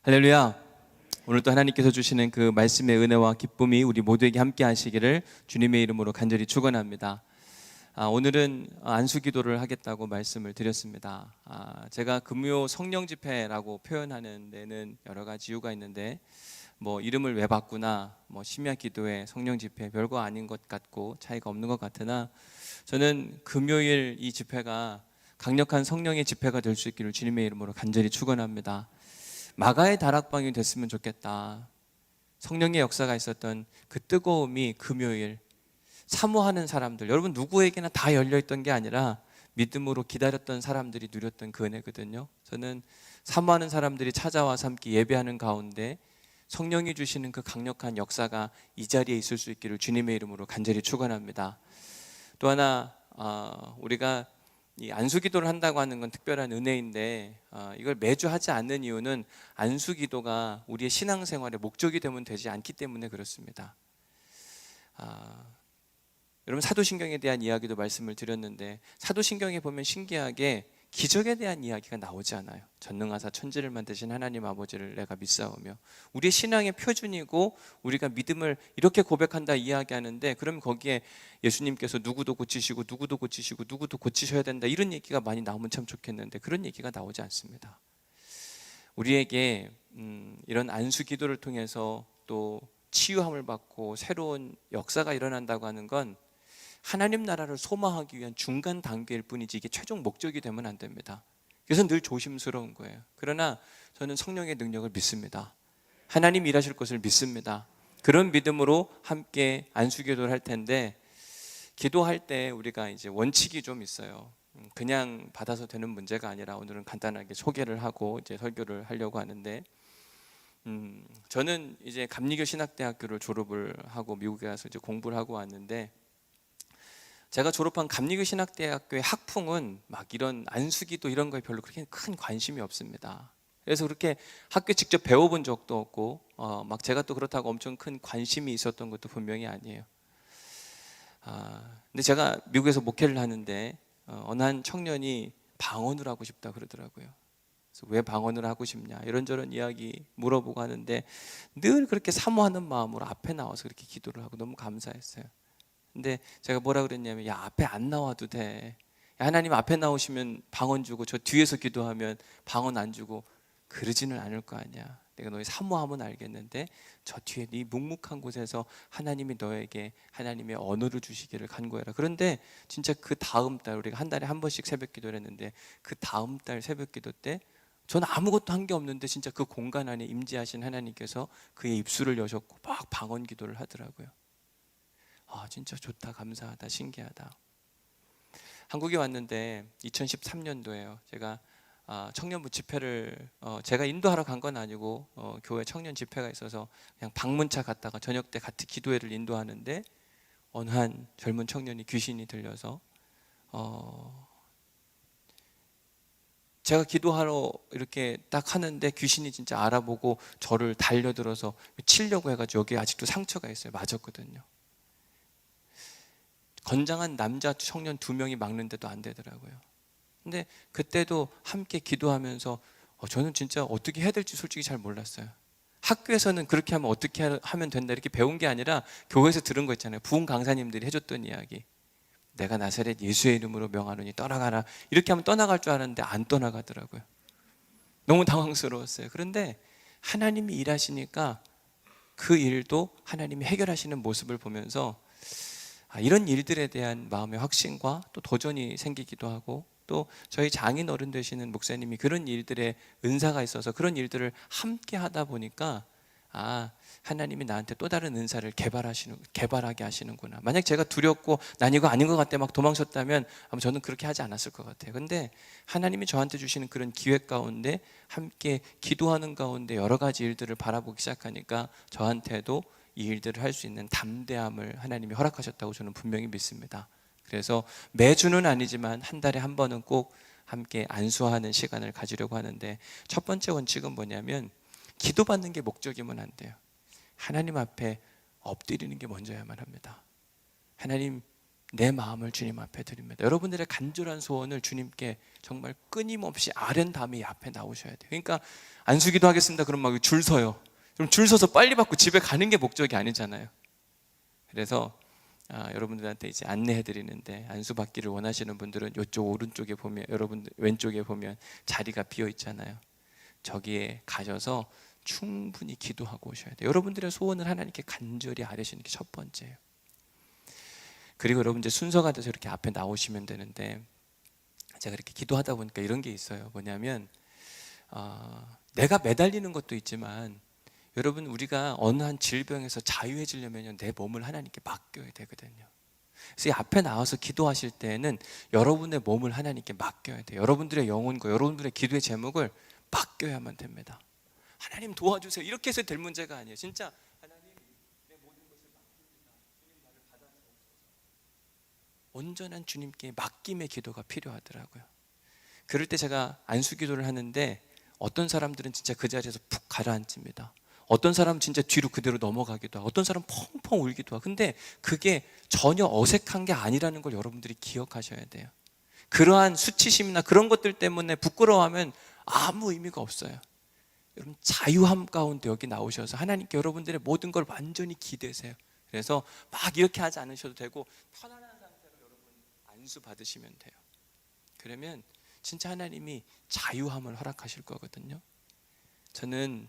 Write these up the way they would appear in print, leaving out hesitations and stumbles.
할렐루야. 오늘도 하나님께서 주시는 그 말씀의 은혜와 기쁨이 우리 모두에게 함께 하시기를 주님의 이름으로 간절히 축원합니다. 오늘은 안수기도를 하겠다고 말씀을 드렸습니다. 제가 금요 성령 집회라고 표현하는 데는 여러 가지 이유가 있는데 이름을 왜 바꾸나 심야 기도회 성령 집회 별거 아닌 것 같고 차이가 없는 것 같으나 저는 금요일 이 집회가 강력한 성령의 집회가 될 수 있기를 주님의 이름으로 간절히 축원합니다. 마가의 다락방이 됐으면 좋겠다. 성령의 역사가 있었던 그 뜨거움이 금요일 사모하는 사람들, 여러분 누구에게나 다 열려있던 게 아니라 믿음으로 기다렸던 사람들이 누렸던 그 은혜거든요. 저는 사모하는 사람들이 찾아와서 함께 예배하는 가운데 성령이 주시는 그 강력한 역사가 이 자리에 있을 수 있기를 주님의 이름으로 간절히 축원합니다. 또 하나 우리가 이 안수기도를 한다고 하는 건 특별한 은혜인데 이걸 매주 하지 않는 이유는 안수기도가 우리의 신앙생활의 목적이 되면 되지 않기 때문에 그렇습니다. 여러분 사도신경에 대한 이야기도 말씀을 드렸는데 사도신경에 보면 신기하게 기적에 대한 이야기가 나오지 않아요. 전능하사 천지를 만드신 하나님 아버지를 내가 믿사오며, 우리의 신앙의 표준이고 우리가 믿음을 이렇게 고백한다 이야기하는데, 그러면 거기에 예수님께서 누구도 고치시고 누구도 고치시고 누구도 고치셔야 된다 이런 얘기가 많이 나오면 참 좋겠는데 그런 얘기가 나오지 않습니다. 우리에게 이런 안수기도를 통해서 또 치유함을 받고 새로운 역사가 일어난다고 하는 건 하나님 나라를 소망하기 위한 중간 단계일 뿐이지 이게 최종 목적이 되면 안 됩니다. 그래서 늘 조심스러운 거예요. 그러나 저는 성령의 능력을 믿습니다. 하나님 일하실 것을 믿습니다. 그런 믿음으로 함께 안수기도를 할 텐데, 기도할 때 우리가 이제 원칙이 좀 있어요. 그냥 받아서 되는 문제가 아니라 오늘은 간단하게 소개를 하고 이제 설교를 하려고 하는데, 저는 이제 감리교 신학대학교를 졸업을 하고 미국에 가서 이제 공부를 하고 왔는데, 제가 졸업한 감리교 신학대학교의 학풍은 막 이런 안수기도 이런 거에 별로 그렇게 큰 관심이 없습니다. 그래서 그렇게 학교 직접 배워본 적도 없고 막 제가 또 그렇다고 엄청 큰 관심이 있었던 것도 분명히 아니에요. 근데 제가 미국에서 목회를 하는데 어느 한 청년이 방언을 하고 싶다 그러더라고요. 그래서 왜 방언을 하고 싶냐 이런저런 이야기 물어보고 하는데 늘 그렇게 사모하는 마음으로 앞에 나와서 그렇게 기도를 하고 너무 감사했어요. 근데 제가 뭐라 그랬냐면, 야 앞에 안 나와도 돼. 야, 하나님 앞에 나오시면 방언 주고 저 뒤에서 기도하면 방언 안 주고 그러지는 않을 거 아니야. 내가 너의 사모함은 알겠는데 저 뒤에 네 묵묵한 곳에서 하나님이 너에게 하나님의 언어를 주시기를 간구해라. 그런데 진짜 그 다음 달, 우리가 한 달에 한 번씩 새벽 기도를 했는데 그 다음 달 새벽 기도 때 저는 아무것도 한 게 없는데 진짜 그 공간 안에 임재하신 하나님께서 그의 입술을 여셨고 막 방언 기도를 하더라고요. 진짜 좋다, 감사하다, 신기하다. 한국에 왔는데 2013년도에요. 제가 청년부 집회를 제가 인도하러 간 건 아니고 교회 청년 집회가 있어서 그냥 방문차 갔다가 저녁 때 같이 기도회를 인도하는데 어느 한 젊은 청년이 귀신이 들려서 제가 기도하러 이렇게 딱 하는데 귀신이 진짜 알아보고 저를 달려들어서 치려고 해가지고 여기에 아직도 상처가 있어요. 맞았거든요. 건장한 남자 청년 2명이 막는데도 안 되더라고요. 근데 그때도 함께 기도하면서 저는 진짜 어떻게 해야 될지 솔직히 잘 몰랐어요. 학교에서는 그렇게 하면 어떻게 하면 된다 이렇게 배운 게 아니라 교회에서 들은 거 있잖아요. 부흥 강사님들이 해줬던 이야기. 내가 나사렛 예수의 이름으로 명하노니 떠나가라. 이렇게 하면 떠나갈 줄 알았는데 안 떠나가더라고요. 너무 당황스러웠어요. 그런데 하나님이 일하시니까 그 일도 하나님이 해결하시는 모습을 보면서 이런 일들에 대한 마음의 확신과 또 도전이 생기기도 하고, 또 저희 장인 어른 되시는 목사님이 그런 일들에 은사가 있어서 그런 일들을 함께 하다 보니까 하나님이 나한테 또 다른 은사를 개발하게 하시는구나. 만약 제가 두렵고 난 이거 아닌 것 같아 막 도망쳤다면 아마 저는 그렇게 하지 않았을 것 같아요. 근데 하나님이 저한테 주시는 그런 기회 가운데 함께 기도하는 가운데 여러 가지 일들을 바라보기 시작하니까 저한테도 이 일들을 할 수 있는 담대함을 하나님이 허락하셨다고 저는 분명히 믿습니다. 그래서 매주는 아니지만 한 달에 한 번은 꼭 함께 안수하는 시간을 가지려고 하는데, 첫 번째 원칙은 뭐냐면 기도받는 게 목적이면 안 돼요. 하나님 앞에 엎드리는 게 먼저야만 합니다. 하나님, 내 마음을 주님 앞에 드립니다. 여러분들의 간절한 소원을 주님께 정말 끊임없이 아뢰는 다음에 이 앞에 나오셔야 돼요. 그러니까 안수기도 하겠습니다. 그럼 막 줄 서요. 그럼 줄 서서 빨리 받고 집에 가는 게 목적이 아니잖아요. 그래서 여러분들한테 이제 안내해 드리는데, 안수 받기를 원하시는 분들은 이쪽 오른쪽에 보면, 여러분들 왼쪽에 보면 자리가 비어 있잖아요. 저기에 가셔서 충분히 기도하고 오셔야 돼요. 여러분들의 소원을 하나님께 간절히 아뢰시는 게 첫 번째예요. 그리고 여러분 이제 순서가 돼서 이렇게 앞에 나오시면 되는데, 제가 이렇게 기도하다 보니까 이런 게 있어요. 뭐냐면 내가 매달리는 것도 있지만, 여러분 우리가 어느 한 질병에서 자유해지려면 내 몸을 하나님께 맡겨야 되거든요. 그래서 이 앞에 나와서 기도하실 때는 여러분의 몸을 하나님께 맡겨야 돼요. 여러분들의 영혼과 여러분들의 기도의 제목을 맡겨야만 됩니다. 하나님 도와주세요, 이렇게 해서 될 문제가 아니에요. 진짜 하나님, 내 모든 것을 맡깁니다. 주님 나를 받아주옵소서. 온전한 주님께 맡김의 기도가 필요하더라고요. 그럴 때 제가 안수기도를 하는데, 어떤 사람들은 진짜 그 자리에서 푹 가라앉습니다. 어떤 사람은 진짜 뒤로 그대로 넘어가기도 하고, 어떤 사람은 펑펑 울기도 하고. 근데 그게 전혀 어색한 게 아니라는 걸 여러분들이 기억하셔야 돼요. 그러한 수치심이나 그런 것들 때문에 부끄러워하면 아무 의미가 없어요. 여러분 자유함 가운데 여기 나오셔서 하나님께 여러분들의 모든 걸 완전히 기대세요. 그래서 막 이렇게 하지 않으셔도 되고, 편안한 상태로 여러분 안수 받으시면 돼요. 그러면 진짜 하나님이 자유함을 허락하실 거거든요. 저는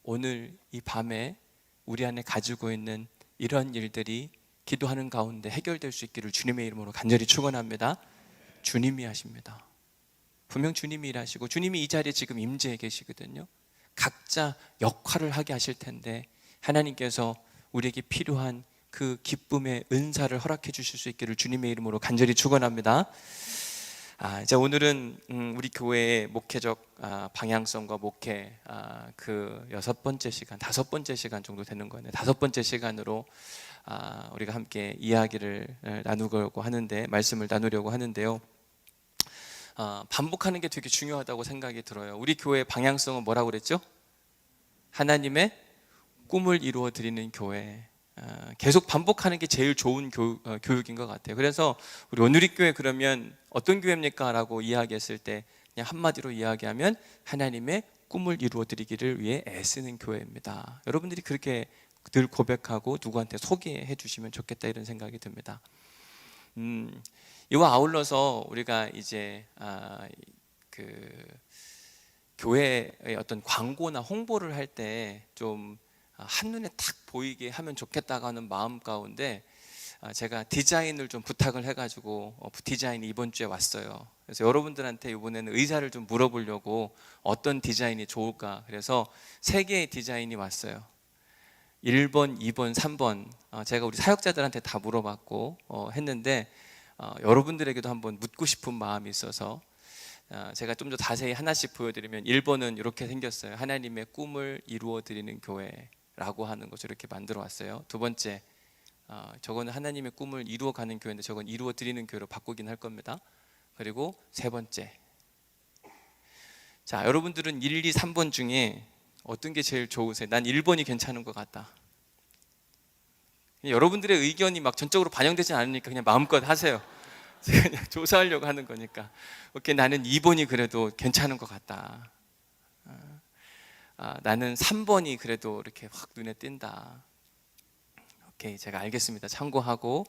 오늘 이 밤에 우리 안에 가지고 있는 이런 일들이 기도하는 가운데 해결될 수 있기를 주님의 이름으로 간절히 축원합니다. 주님이 하십니다. 분명 주님이 일하시고 주님이 이 자리에 지금 임재해 계시거든요. 각자 역할을 하게 하실 텐데, 하나님께서 우리에게 필요한 그 기쁨의 은사를 허락해 주실 수 있기를 주님의 이름으로 간절히 축원합니다. 이제 오늘은 우리 교회의 목회적 방향성과 목회 그 6번째 시간, 5번째 시간 정도 되는 거네요. 5번째 시간으로 우리가 함께 이야기를 나누려고 하는데, 말씀을 나누려고 하는데요. 반복하는 게 되게 중요하다고 생각이 들어요. 우리 교회의 방향성은 뭐라고 그랬죠? 하나님의 꿈을 이루어 드리는 교회. 계속 반복하는 게 제일 좋은 교육인 것 같아요. 그래서 우리 온누리교회 그러면 어떤 교회입니까? 라고 이야기했을 때 그냥 한마디로 이야기하면 하나님의 꿈을 이루어 드리기를 위해 애쓰는 교회입니다. 여러분들이 그렇게 늘 고백하고 누구한테 소개해 주시면 좋겠다, 이런 생각이 듭니다. 이와 아울러서 우리가 이제 그 교회의 어떤 광고나 홍보를 할 때 좀 한눈에 탁 보이게 하면 좋겠다고 하는 마음 가운데, 제가 디자인을 좀 부탁을 해가지고 디자인이 이번 주에 왔어요. 그래서 여러분들한테 이번에는 의사를 좀 물어보려고 어떤 디자인이 좋을까, 그래서 3개의 디자인이 왔어요. 1번, 2번, 3번 제가 우리 사역자들한테 다 물어봤고 했는데, 여러분들에게도 한번 묻고 싶은 마음이 있어서 제가 좀 더 자세히 하나씩 보여드리면, 1번은 이렇게 생겼어요. 하나님의 꿈을 이루어 드리는 교회라고 하는 것을 이렇게 만들어 왔어요. 2번째, 저거는 하나님의 꿈을 이루어가는 교회인데 저건 이루어 드리는 교회로 바꾸긴 할 겁니다. 그리고 3번째, 자, 여러분들은 1, 2, 3번 중에 어떤 게 제일 좋으세요? 난 1번이 괜찮은 것 같다. 여러분들의 의견이 막 전적으로 반영되지 않으니까 그냥 마음껏 하세요. 제가 그냥 조사하려고 하는 거니까. 오케이, 나는 2번이 그래도 괜찮은 것 같다. 나는 3번이 그래도 이렇게 확 눈에 띈다. 오케이, 제가 알겠습니다. 참고하고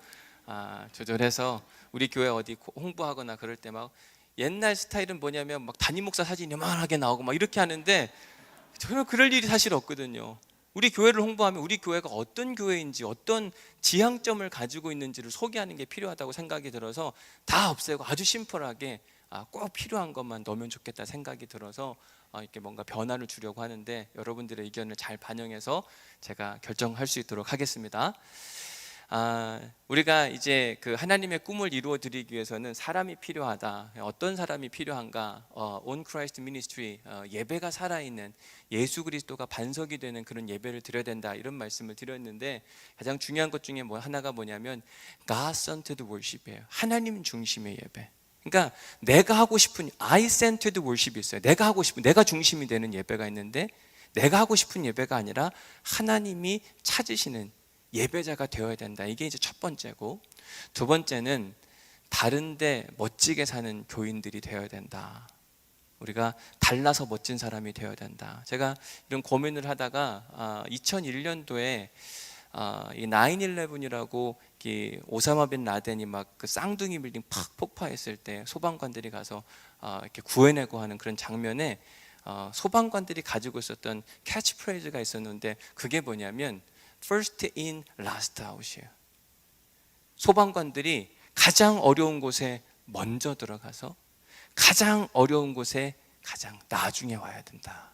조절해서 우리 교회 어디 홍보하거나 그럴 때 막 옛날 스타일은 뭐냐면 막 담임 목사 사진이 요만하게 나오고 막 이렇게 하는데, 전혀 그럴 일이 사실 없거든요. 우리 교회를 홍보하면 우리 교회가 어떤 교회인지, 어떤 지향점을 가지고 있는지를 소개하는 게 필요하다고 생각이 들어서 다 없애고 아주 심플하게 꼭 필요한 것만 넣으면 좋겠다 생각이 들어서 이렇게 뭔가 변화를 주려고 하는데, 여러분들의 의견을 잘 반영해서 제가 결정할 수 있도록 하겠습니다. 우리가 이제 그 하나님의 꿈을 이루어 드리기 위해서는 사람이 필요하다. 어떤 사람이 필요한가? On Christ Ministry, 예배가 살아있는, 예수 그리스도가 반석이 되는 그런 예배를 드려야 된다, 이런 말씀을 드렸는데, 가장 중요한 것 중에 하나가 뭐냐면 God-centered worship이에요. 하나님 중심의 예배. 그러니까 내가 하고 싶은 I-centered worship이 있어요. 내가 하고 싶은, 내가 중심이 되는 예배가 있는데, 내가 하고 싶은 예배가 아니라 하나님이 찾으시는 예배자가 되어야 된다. 이게 이제 첫 번째고, 두 번째는 다른데 멋지게 사는 교인들이 되어야 된다. 우리가 달라서 멋진 사람이 되어야 된다. 제가 이런 고민을 하다가 2001년도에 이 9/11이라고 오사마 빈 라덴이 막 그 쌍둥이 빌딩 팍 폭파했을 때 소방관들이 가서 이렇게 구해내고 하는 그런 장면에 소방관들이 가지고 있었던 캐치프레이즈가 있었는데 그게 뭐냐면 First in, last out이에요. 소방관들이 가장 어려운 곳에 먼저 들어가서 가장 어려운 곳에 가장 나중에 와야 된다.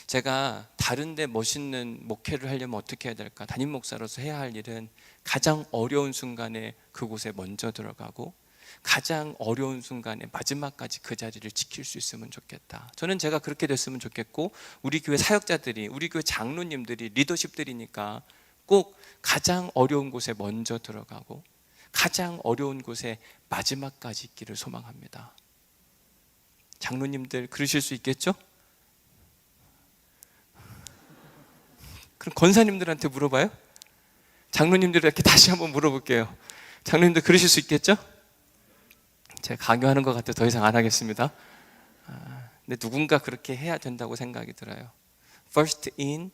제가 다른데 멋있는 목회를 하려면 어떻게 해야 될까? 담임 목사로서 해야 할 일은 가장 어려운 순간에 그곳에 먼저 들어가고 가장 어려운 순간에 마지막까지 그 자리를 지킬 수 있으면 좋겠다. 저는 제가 그렇게 됐으면 좋겠고, 우리 교회 사역자들이, 우리 교회 장로님들이, 리더십들이니까 꼭 가장 어려운 곳에 먼저 들어가고 가장 어려운 곳에 마지막까지 있기를 소망합니다. 장로님들 그러실 수 있겠죠? 그럼 권사님들한테 물어봐요? 장로님들에게 다시 한번 물어볼게요. 장로님들 그러실 수 있겠죠? 제가 강요하는 것 같아 더 이상 안 하겠습니다. 근데 누군가 그렇게 해야 된다고 생각이 들어요. First in,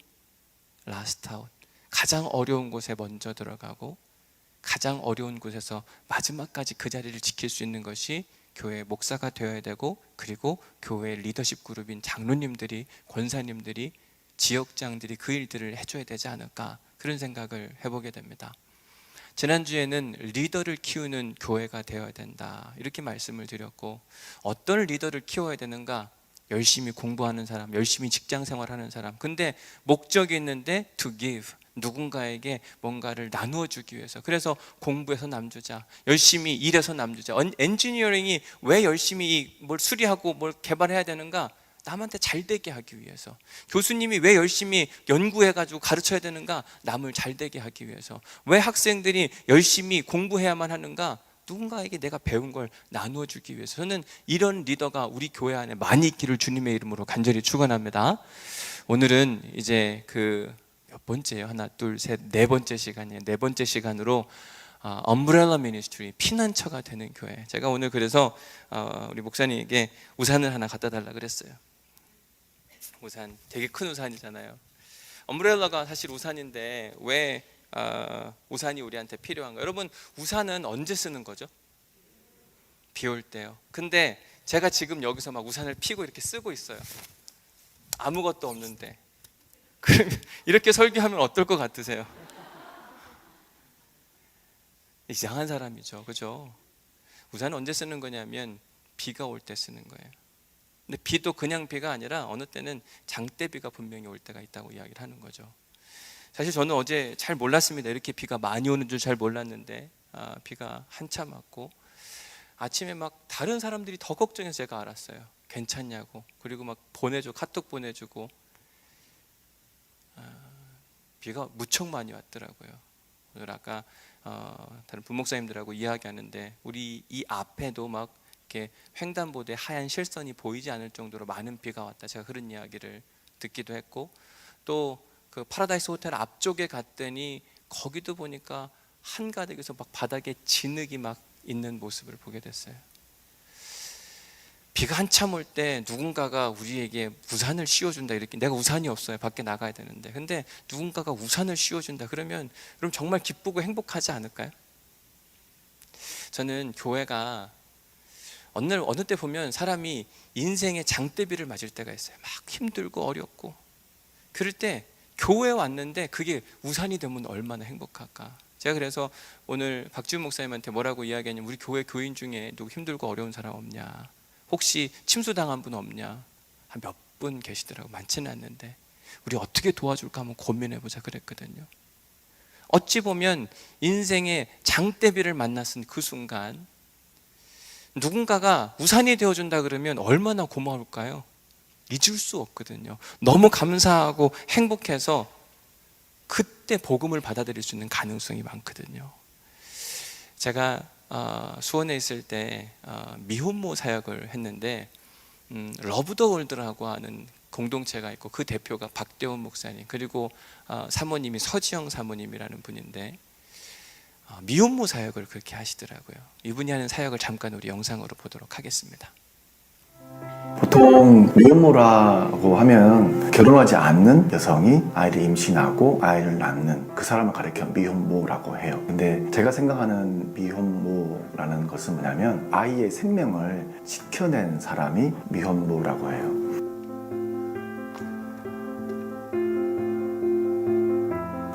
last out. 가장 어려운 곳에 먼저 들어가고 가장 어려운 곳에서 마지막까지 그 자리를 지킬 수 있는 것이 교회 목사가 되어야 되고, 그리고 교회 리더십 그룹인 장로님들이, 권사님들이, 지역장들이 그 일들을 해줘야 되지 않을까, 그런 생각을 해보게 됩니다. 지난주에는 리더를 키우는 교회가 되어야 된다 이렇게 말씀을 드렸고, 어떤 리더를 키워야 되는가? 열심히 공부하는 사람, 열심히 직장 생활하는 사람. 근데 목적이 있는데 to give, 누군가에게 뭔가를 나누어 주기 위해서. 그래서 공부해서 남주자, 열심히 일해서 남주자. 엔지니어링이 왜 열심히 뭘 수리하고 뭘 개발해야 되는가? 남한테 잘 되게 하기 위해서. 교수님이 왜 열심히 연구해가지고 가르쳐야 되는가? 남을 잘 되게 하기 위해서. 왜 학생들이 열심히 공부해야만 하는가? 누군가에게 내가 배운 걸 나누어 주기 위해서. 저는 이런 리더가 우리 교회 안에 많이 있기를 주님의 이름으로 간절히 축원합니다. 오늘은 이제 몇 번째예요? 하나, 둘, 셋, 네 번째 시간이에요. 네 번째 시간으로 엄브렐라 미니스트리, 피난처가 되는 교회. 제가 오늘 그래서 우리 목사님에게 우산을 하나 갖다 달라 그랬어요. 우산, 되게 큰 우산이잖아요. 엄브렐라가 사실 우산인데 왜 우산이 우리한테 필요한가? 여러분, 우산은 언제 쓰는 거죠? 비 올 때요. 근데 제가 지금 여기서 막 우산을 피고 이렇게 쓰고 있어요. 아무것도 없는데. 그러면 이렇게 설교하면 어떨 것 같으세요? 이상한 사람이죠, 그죠? 우산은 언제 쓰는 거냐면 비가 올 때 쓰는 거예요. 근데 비도 그냥 비가 아니라 어느 때는 장대비가 분명히 올 때가 있다고 이야기를 하는 거죠. 사실 저는 어제 잘 몰랐습니다. 이렇게 비가 많이 오는 줄 잘 몰랐는데 비가 한참 왔고, 아침에 막 다른 사람들이 더 걱정해서 제가 알았어요. 괜찮냐고. 그리고 막 카톡 보내주고. 비가 무척 많이 왔더라고요. 오늘 아까 다른 부목사님들하고 이야기하는데, 우리 이 앞에도 막 이렇게 횡단보도에 하얀 실선이 보이지 않을 정도로 많은 비가 왔다, 제가 그런 이야기를 듣기도 했고, 또 그 파라다이스 호텔 앞쪽에 갔더니 거기도 보니까 한가득에서 막 바닥에 진흙이 막 있는 모습을 보게 됐어요. 비가 한참 올 때 누군가가 우리에게 우산을 씌워준다, 이렇게. 내가 우산이 없어요, 밖에 나가야 되는데. 근데 누군가가 우산을 씌워준다 그러면 그럼 정말 기쁘고 행복하지 않을까요? 저는 교회가 어느 때 보면 사람이 인생의 장대비를 맞을 때가 있어요. 막 힘들고 어렵고. 그럴 때 교회에 왔는데 그게 우산이 되면 얼마나 행복할까. 제가 그래서 오늘 박지훈 목사님한테 뭐라고 이야기하냐면, 우리 교회 교인 중에 누구 힘들고 어려운 사람 없냐, 혹시 침수당한 분 없냐. 한 몇 분 계시더라고요. 많지는 않는데 우리 어떻게 도와줄까 한번 고민해보자 그랬거든요. 어찌 보면 인생의 장대비를 만났은 그 순간, 누군가가 우산이 되어준다 그러면 얼마나 고마울까요? 잊을 수 없거든요. 너무 감사하고 행복해서 그때 복음을 받아들일 수 있는 가능성이 많거든요. 제가 수원에 있을 때 미혼모 사역을 했는데, 러브 더 월드라고 하는 공동체가 있고, 그 대표가 박대원 목사님, 그리고 사모님이 서지영 사모님이라는 분인데, 미혼모 사역을 그렇게 하시더라고요. 이분이 하는 사역을 잠깐 우리 영상으로 보도록 하겠습니다. 보통 미혼모라고 하면 결혼하지 않는 여성이 아이를 임신하고 아이를 낳는 그 사람을 가리켜 미혼모라고 해요. 근데 제가 생각하는 미혼모라는 것은 뭐냐면 아이의 생명을 지켜낸 사람이 미혼모라고 해요.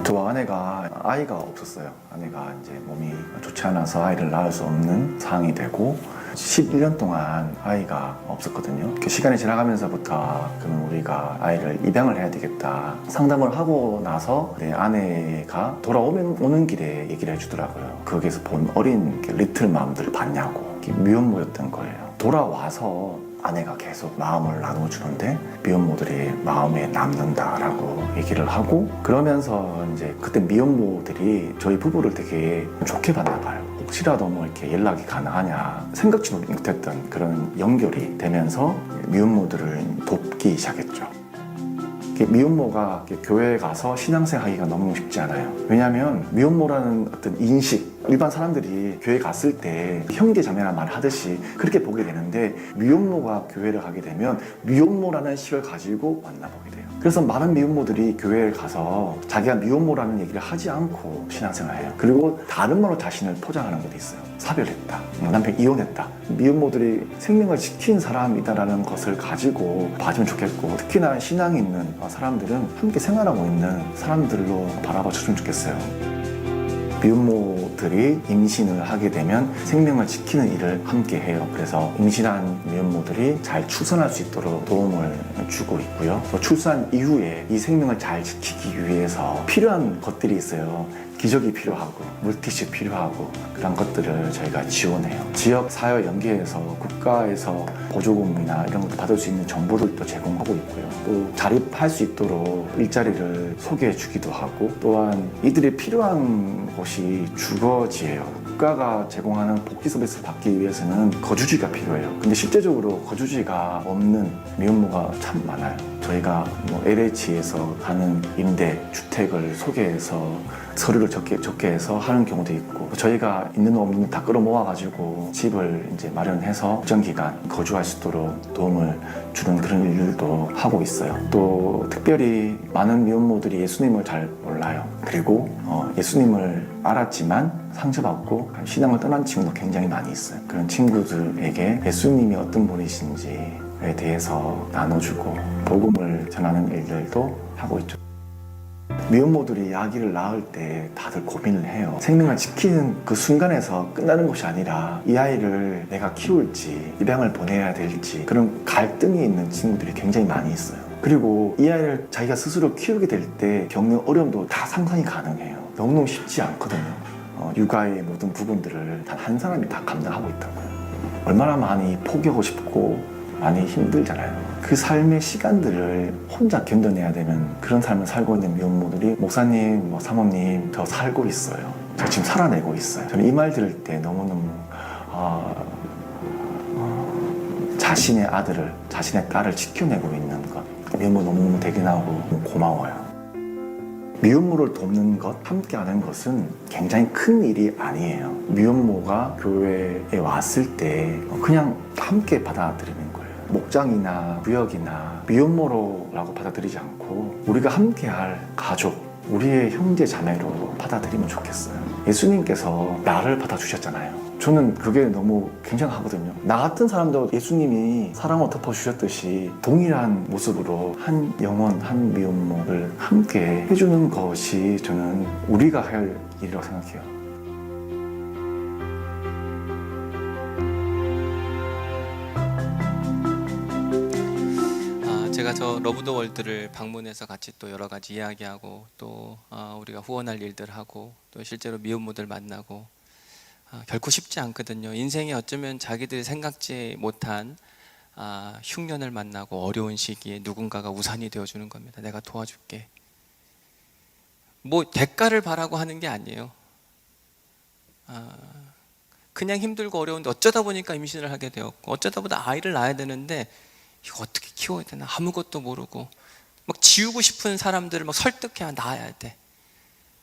저와 아내가 아이가 없었어요. 아내가 이제 몸이 좋지 않아서 아이를 낳을 수 없는 상황이 되고 11년 동안 아이가 없었거든요. 그 시간이 지나가면서부터 그러면 우리가 아이를 입양을 해야 되겠다 상담을 하고 나서 내 아내가 돌아오는 길에 얘기를 해주더라고요. 거기에서 본 어린 리틀 맘들을 봤냐고. 미혼모였던 거예요. 돌아와서 아내가 계속 마음을 나눠주는데 미혼모들이 마음에 남는다라고 얘기를 하고, 그러면서 이제 그때 미혼모들이 저희 부부를 되게 좋게 봤나 봐요. 혹시라도 뭐 이렇게 연락이 가능하냐 생각지도 못했던 그런 연결이 되면서 미혼모들을 돕기 시작했죠. 미혼모가 교회에 가서 신앙생활 하기가 너무 쉽지 않아요. 왜냐하면 미혼모라는 어떤 인식, 일반 사람들이 교회 갔을 때 형제 자매란 말 하듯이 그렇게 보게 되는데, 미혼모가 교회를 가게 되면 미혼모라는 식을 가지고 만나보게 돼요. 그래서 많은 미혼모들이 교회에 가서 자기가 미혼모라는 얘기를 하지 않고 신앙생활을 해요. 그리고 다른 말로 자신을 포장하는 것도 있어요. 사별했다, 남편 이혼했다. 미혼모들이 생명을 지킨 사람이다라는 것을 가지고 봐주면 좋겠고, 특히나 신앙이 있는 사람들은 함께 생활하고 있는 사람들로 바라봐 줬으면 좋겠어요. 미혼모들이 임신을 하게 되면 생명을 지키는 일을 함께 해요. 그래서 임신한 미혼모들이 잘 출산할 수 있도록 도움을 주고 있고요. 또 출산 이후에 이 생명을 잘 지키기 위해서 필요한 것들이 있어요. 기저귀 필요하고 물티슈 필요하고 그런 것들을 저희가 지원해요. 지역 사회 연계해서 국가에서 보조금이나 이런 것도 받을 수 있는 정보들도 제공하고 있고요. 또 자립할 수 있도록 일자리를 소개해 주기도 하고, 또한 이들이 필요한 곳이 주거지예요. 국가가 제공하는 복지 서비스를 받기 위해서는 거주지가 필요해요. 근데 실제적으로 거주지가 없는 미혼모가 참 많아요. 저희가 LH에서 하는 임대 주택을 소개해서 서류를 적게 해서 하는 경우도 있고, 저희가 있는 놈 없는 놈 다 끌어모아가지고 집을 이제 마련해서 일정 기간 거주할 수 있도록 도움을 주는 그런 일들도 하고 있어요. 또 특별히 많은 미혼모들이 예수님을 잘 몰라요. 그리고 예수님을 알았지만 상처받고 신앙을 떠난 친구도 굉장히 많이 있어요. 그런 친구들에게 예수님이 어떤 분이신지에 대해서 나눠주고 복음을 전하는 일들도 하고 있죠. 미혼모들이 아기를 낳을 때 다들 고민을 해요. 생명을 지키는 그 순간에서 끝나는 것이 아니라 이 아이를 내가 키울지 입양을 보내야 될지 그런 갈등이 있는 친구들이 굉장히 많이 있어요. 그리고 이 아이를 자기가 스스로 키우게 될 때 겪는 어려움도 다 상상이 가능해요. 너무너무 쉽지 않거든요. 육아의 모든 부분들을 단 한 사람이 다 감당하고 있다고요. 얼마나 많이 포기하고 싶고 많이 힘들잖아요. 그 삶의 시간들을 혼자 견뎌내야 되는 그런 삶을 살고 있는 미혼모들이 목사님, 사모님 저 살고 있어요. 저 지금 살아내고 있어요. 저는 이 말 들을 때 너무너무 자신의 아들을, 자신의 딸을 지켜내고 있는 것, 미혼모 너무너무 대견하고 고마워요. 미혼모를 돕는 것, 함께하는 것은 굉장히 큰 일이 아니에요. 미혼모가 교회에 왔을 때 그냥 함께 받아들이는 거예요. 목장이나 구역이나 미혼모라고 받아들이지 않고 우리가 함께할 가족, 우리의 형제 자매로 받아들이면 좋겠어요. 예수님께서 나를 받아주셨잖아요. 저는 그게 너무 굉장하거든요. 나 같은 사람도 예수님이 사랑으로 덮어주셨듯이 동일한 모습으로 한 영혼, 한 미혼모를 함께 해주는 것이 저는 우리가 할 일이라고 생각해요. 제가 저 러브 더 월드를 방문해서 같이 또 여러 가지 이야기하고 또 우리가 후원할 일들 하고 또 실제로 미혼모들 만나고 결코 쉽지 않거든요. 인생에 어쩌면 자기들이 생각지 못한 흉년을 만나고 어려운 시기에 누군가가 우산이 되어주는 겁니다. 내가 도와줄게. 뭐 대가를 바라고 하는 게 아니에요. 그냥 힘들고 어려운데 어쩌다 보니까 임신을 하게 되었고, 어쩌다 보다 아이를 낳아야 되는데 이거 어떻게 키워야 되나 아무것도 모르고 막 지우고 싶은 사람들을 막 설득해야 낳아야 돼.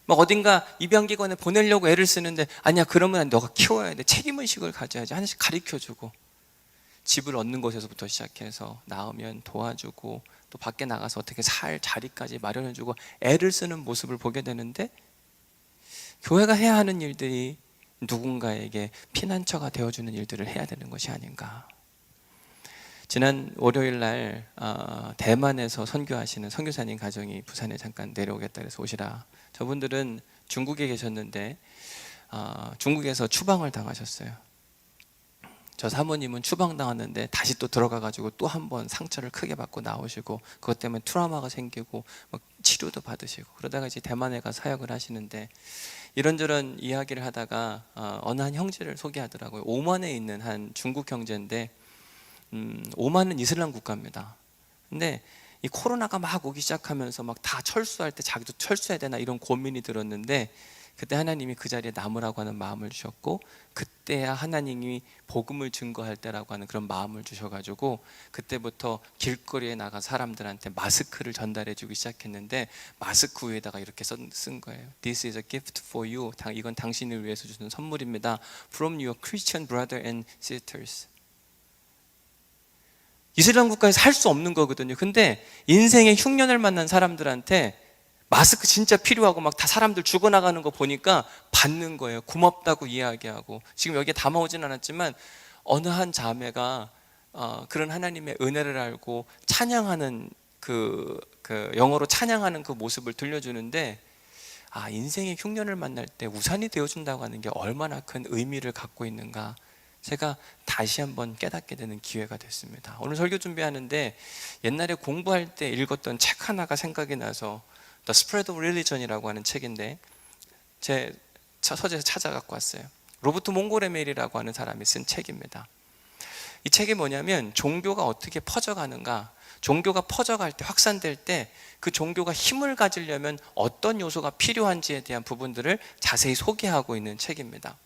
막 어딘가 입양기관에 보내려고 애를 쓰는데 아니야, 그러면 너가 키워야 돼. 책임의식을 가져야지. 하나씩 가르쳐주고, 집을 얻는 것에서부터 시작해서 낳으면 도와주고, 또 밖에 나가서 어떻게 살 자리까지 마련해주고 애를 쓰는 모습을 보게 되는데, 교회가 해야 하는 일들이 누군가에게 피난처가 되어주는 일들을 해야 되는 것이 아닌가. 지난 월요일 날 대만에서 선교하시는 선교사님 가정이 부산에 잠깐 내려오겠다 그래서 오시라. 저분들은 중국에 계셨는데 중국에서 추방을 당하셨어요. 저 사모님은 추방당했는데 다시 또 들어가가지고 또 한 번 상처를 크게 받고 나오시고, 그것 때문에 트라우마가 생기고 막 치료도 받으시고, 그러다가 이제 대만에 가서 사역을 하시는데, 이런저런 이야기를 하다가 어느 한 형제를 소개하더라고요. 오만에 있는 한 중국 형제인데, 오만은 이슬람 국가입니다. 근데 이 코로나가 막 오기 시작하면서 막 다 철수할 때 자기도 철수해야 되나 이런 고민이 들었는데, 그때 하나님이 그 자리에 남으라고 하는 마음을 주셨고, 그때야 하나님이 복음을 증거할 때라고 하는 그런 마음을 주셔가지고, 그때부터 길거리에 나가 사람들한테 마스크를 전달해 주기 시작했는데, 마스크 위에다가 이렇게 쓴 거예요. This is a gift for you. 이건 당신을 위해서 주는 선물입니다. From your Christian brother and sisters. 이슬람 국가에서 할 수 없는 거거든요. 근데 인생의 흉년을 만난 사람들한테 마스크 진짜 필요하고 막 다 사람들 죽어나가는 거 보니까 받는 거예요. 고맙다고 이야기하고. 지금 여기에 담아오진 않았지만 어느 한 자매가 그런 하나님의 은혜를 알고 찬양하는 그 영어로 찬양하는 그 모습을 들려주는데, 인생의 흉년을 만날 때 우산이 되어준다고 하는 게 얼마나 큰 의미를 갖고 있는가, 제가 다시 한번 깨닫게 되는 기회가 됐습니다. 오늘 설교 준비하는데 옛날에 공부할 때 읽었던 책 하나가 생각이 나서, The Spread of Religion이라고 하는 책인데, 제 서재에서 찾아갖고 왔어요. 로버트 몽고레멜이라고 하는 사람이 쓴 책입니다. 이 책이 뭐냐면, 종교가 어떻게 퍼져가는가, 종교가 퍼져갈 때, 확산될 때 그 종교가 힘을 가지려면 어떤 요소가 필요한지에 대한 부분들을 자세히 소개하고 있는 책입니다.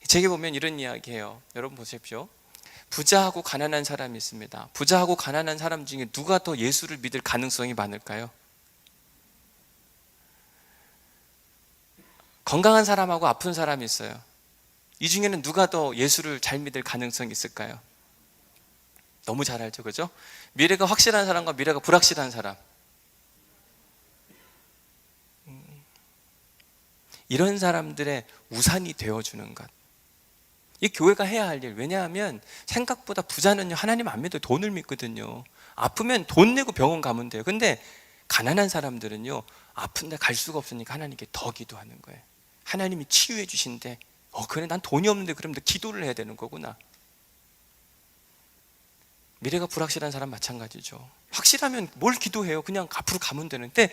이 책에 보면 이런 이야기예요. 여러분 보십시오. 부자하고 가난한 사람이 있습니다. 부자하고 가난한 사람 중에 누가 더 예수를 믿을 가능성이 많을까요? 건강한 사람하고 아픈 사람이 있어요. 이 중에는 누가 더 예수를 잘 믿을 가능성이 있을까요? 너무 잘 알죠, 그죠? 미래가 확실한 사람과 미래가 불확실한 사람. 이런 사람들의 우산이 되어주는 것, 이 교회가 해야 할 일. 왜냐하면 생각보다 부자는요, 하나님 안 믿어요. 돈을 믿거든요. 아프면 돈 내고 병원 가면 돼요. 근데 가난한 사람들은요, 아픈데 갈 수가 없으니까 하나님께 더 기도하는 거예요. 하나님이 치유해 주신대. 그래, 난 돈이 없는데 그럼 너 기도를 해야 되는 거구나. 미래가 불확실한 사람 마찬가지죠. 확실하면 뭘 기도해요? 그냥 앞으로 가면 되는데,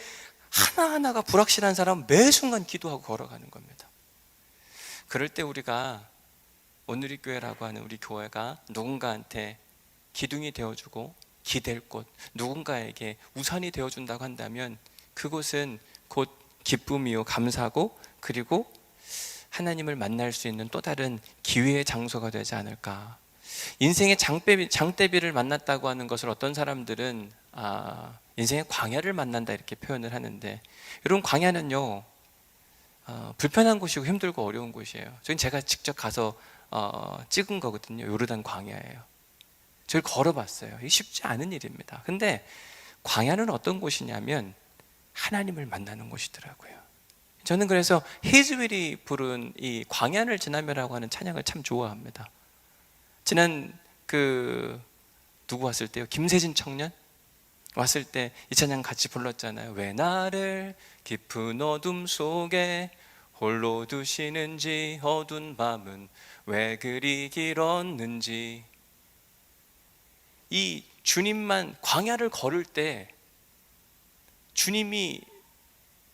하나하나가 불확실한 사람은 매 순간 기도하고 걸어가는 겁니다. 그럴 때 우리가, 오늘의 교회라고 하는 우리 교회가 누군가한테 기둥이 되어주고 기댈 곳, 누군가에게 우산이 되어준다고 한다면, 그곳은 곧 기쁨이요 감사고, 그리고 하나님을 만날 수 있는 또 다른 기회의 장소가 되지 않을까. 인생의 장대비를 만났다고 하는 것을 어떤 사람들은 인생의 광야를 만난다 이렇게 표현을 하는데, 여러분, 광야는요 불편한 곳이고 힘들고 어려운 곳이에요. 저는 제가 직접 가서 찍은 거거든요. 요르단 광야예요. 저를 걸어봤어요. 이게 쉽지 않은 일입니다. 근데 광야는 어떤 곳이냐면 하나님을 만나는 곳이더라고요. 저는 그래서 히즈윌이 부른 이 광야를 지나며라고 하는 찬양을 참 좋아합니다. 지난 누구 왔을 때요? 김세진 청년 왔을 때 이 찬양 같이 불렀잖아요. 왜 나를 깊은 어둠 속에 홀로 두시는지, 어두운 밤은 왜 그리 길었는지. 이 주님만, 광야를 걸을 때 주님이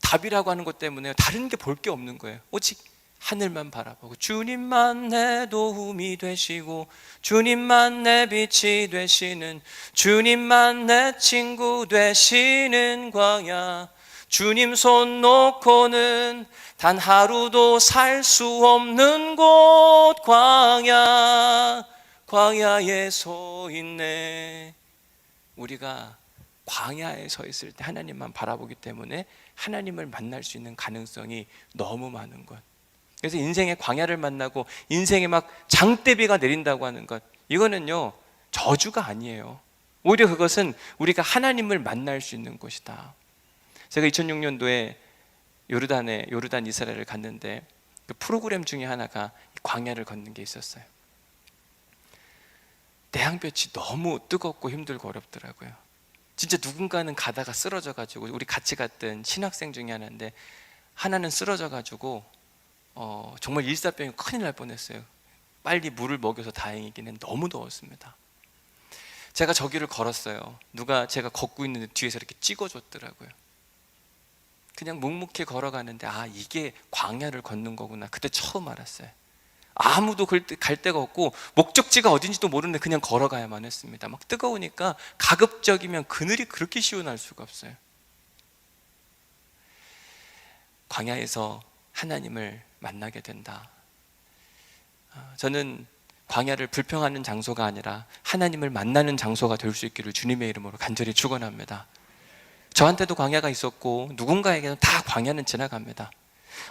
답이라고 하는 것 때문에 다른 게 볼 게 없는 거예요. 오직 하늘만 바라보고, 주님만 내 도움이 되시고, 주님만 내 빛이 되시는, 주님만 내 친구 되시는 광야. 주님 손 놓고는 단 하루도 살 수 없는 곳, 광야. 광야에 서 있네. 우리가 광야에 서 있을 때 하나님만 바라보기 때문에 하나님을 만날 수 있는 가능성이 너무 많은 것. 그래서 인생의 광야를 만나고 인생에 막 장대비가 내린다고 하는 것, 이거는요 저주가 아니에요. 오히려 그것은 우리가 하나님을 만날 수 있는 곳이다. 제가 2006년도에 요르단 이스라엘을 갔는데 그 프로그램 중에 하나가 광야를 걷는 게 있었어요. 태양볕이 너무 뜨겁고 힘들고 어렵더라고요. 진짜 누군가는 가다가 쓰러져 가지고, 우리 같이 갔던 신학생 중에 하나인데 하나는 쓰러져 가지고 정말 일사병이 큰일 날 뻔했어요. 빨리 물을 먹여서 다행이긴 했는데 너무 더웠습니다. 제가 저기를 걸었어요. 누가 제가 걷고 있는데 뒤에서 이렇게 찍어줬더라고요. 그냥 묵묵히 걸어가는데 이게 광야를 걷는 거구나, 그때 처음 알았어요. 아무도 갈 데가 없고 목적지가 어딘지도 모르는데 그냥 걸어가야만 했습니다. 막 뜨거우니까 가급적이면 그늘이 그렇게 시원할 수가 없어요. 광야에서 하나님을 만나게 된다. 저는 광야를 불평하는 장소가 아니라 하나님을 만나는 장소가 될 수 있기를 주님의 이름으로 간절히 축원합니다. 저한테도 광야가 있었고 누군가에게는 다 광야는 지나갑니다.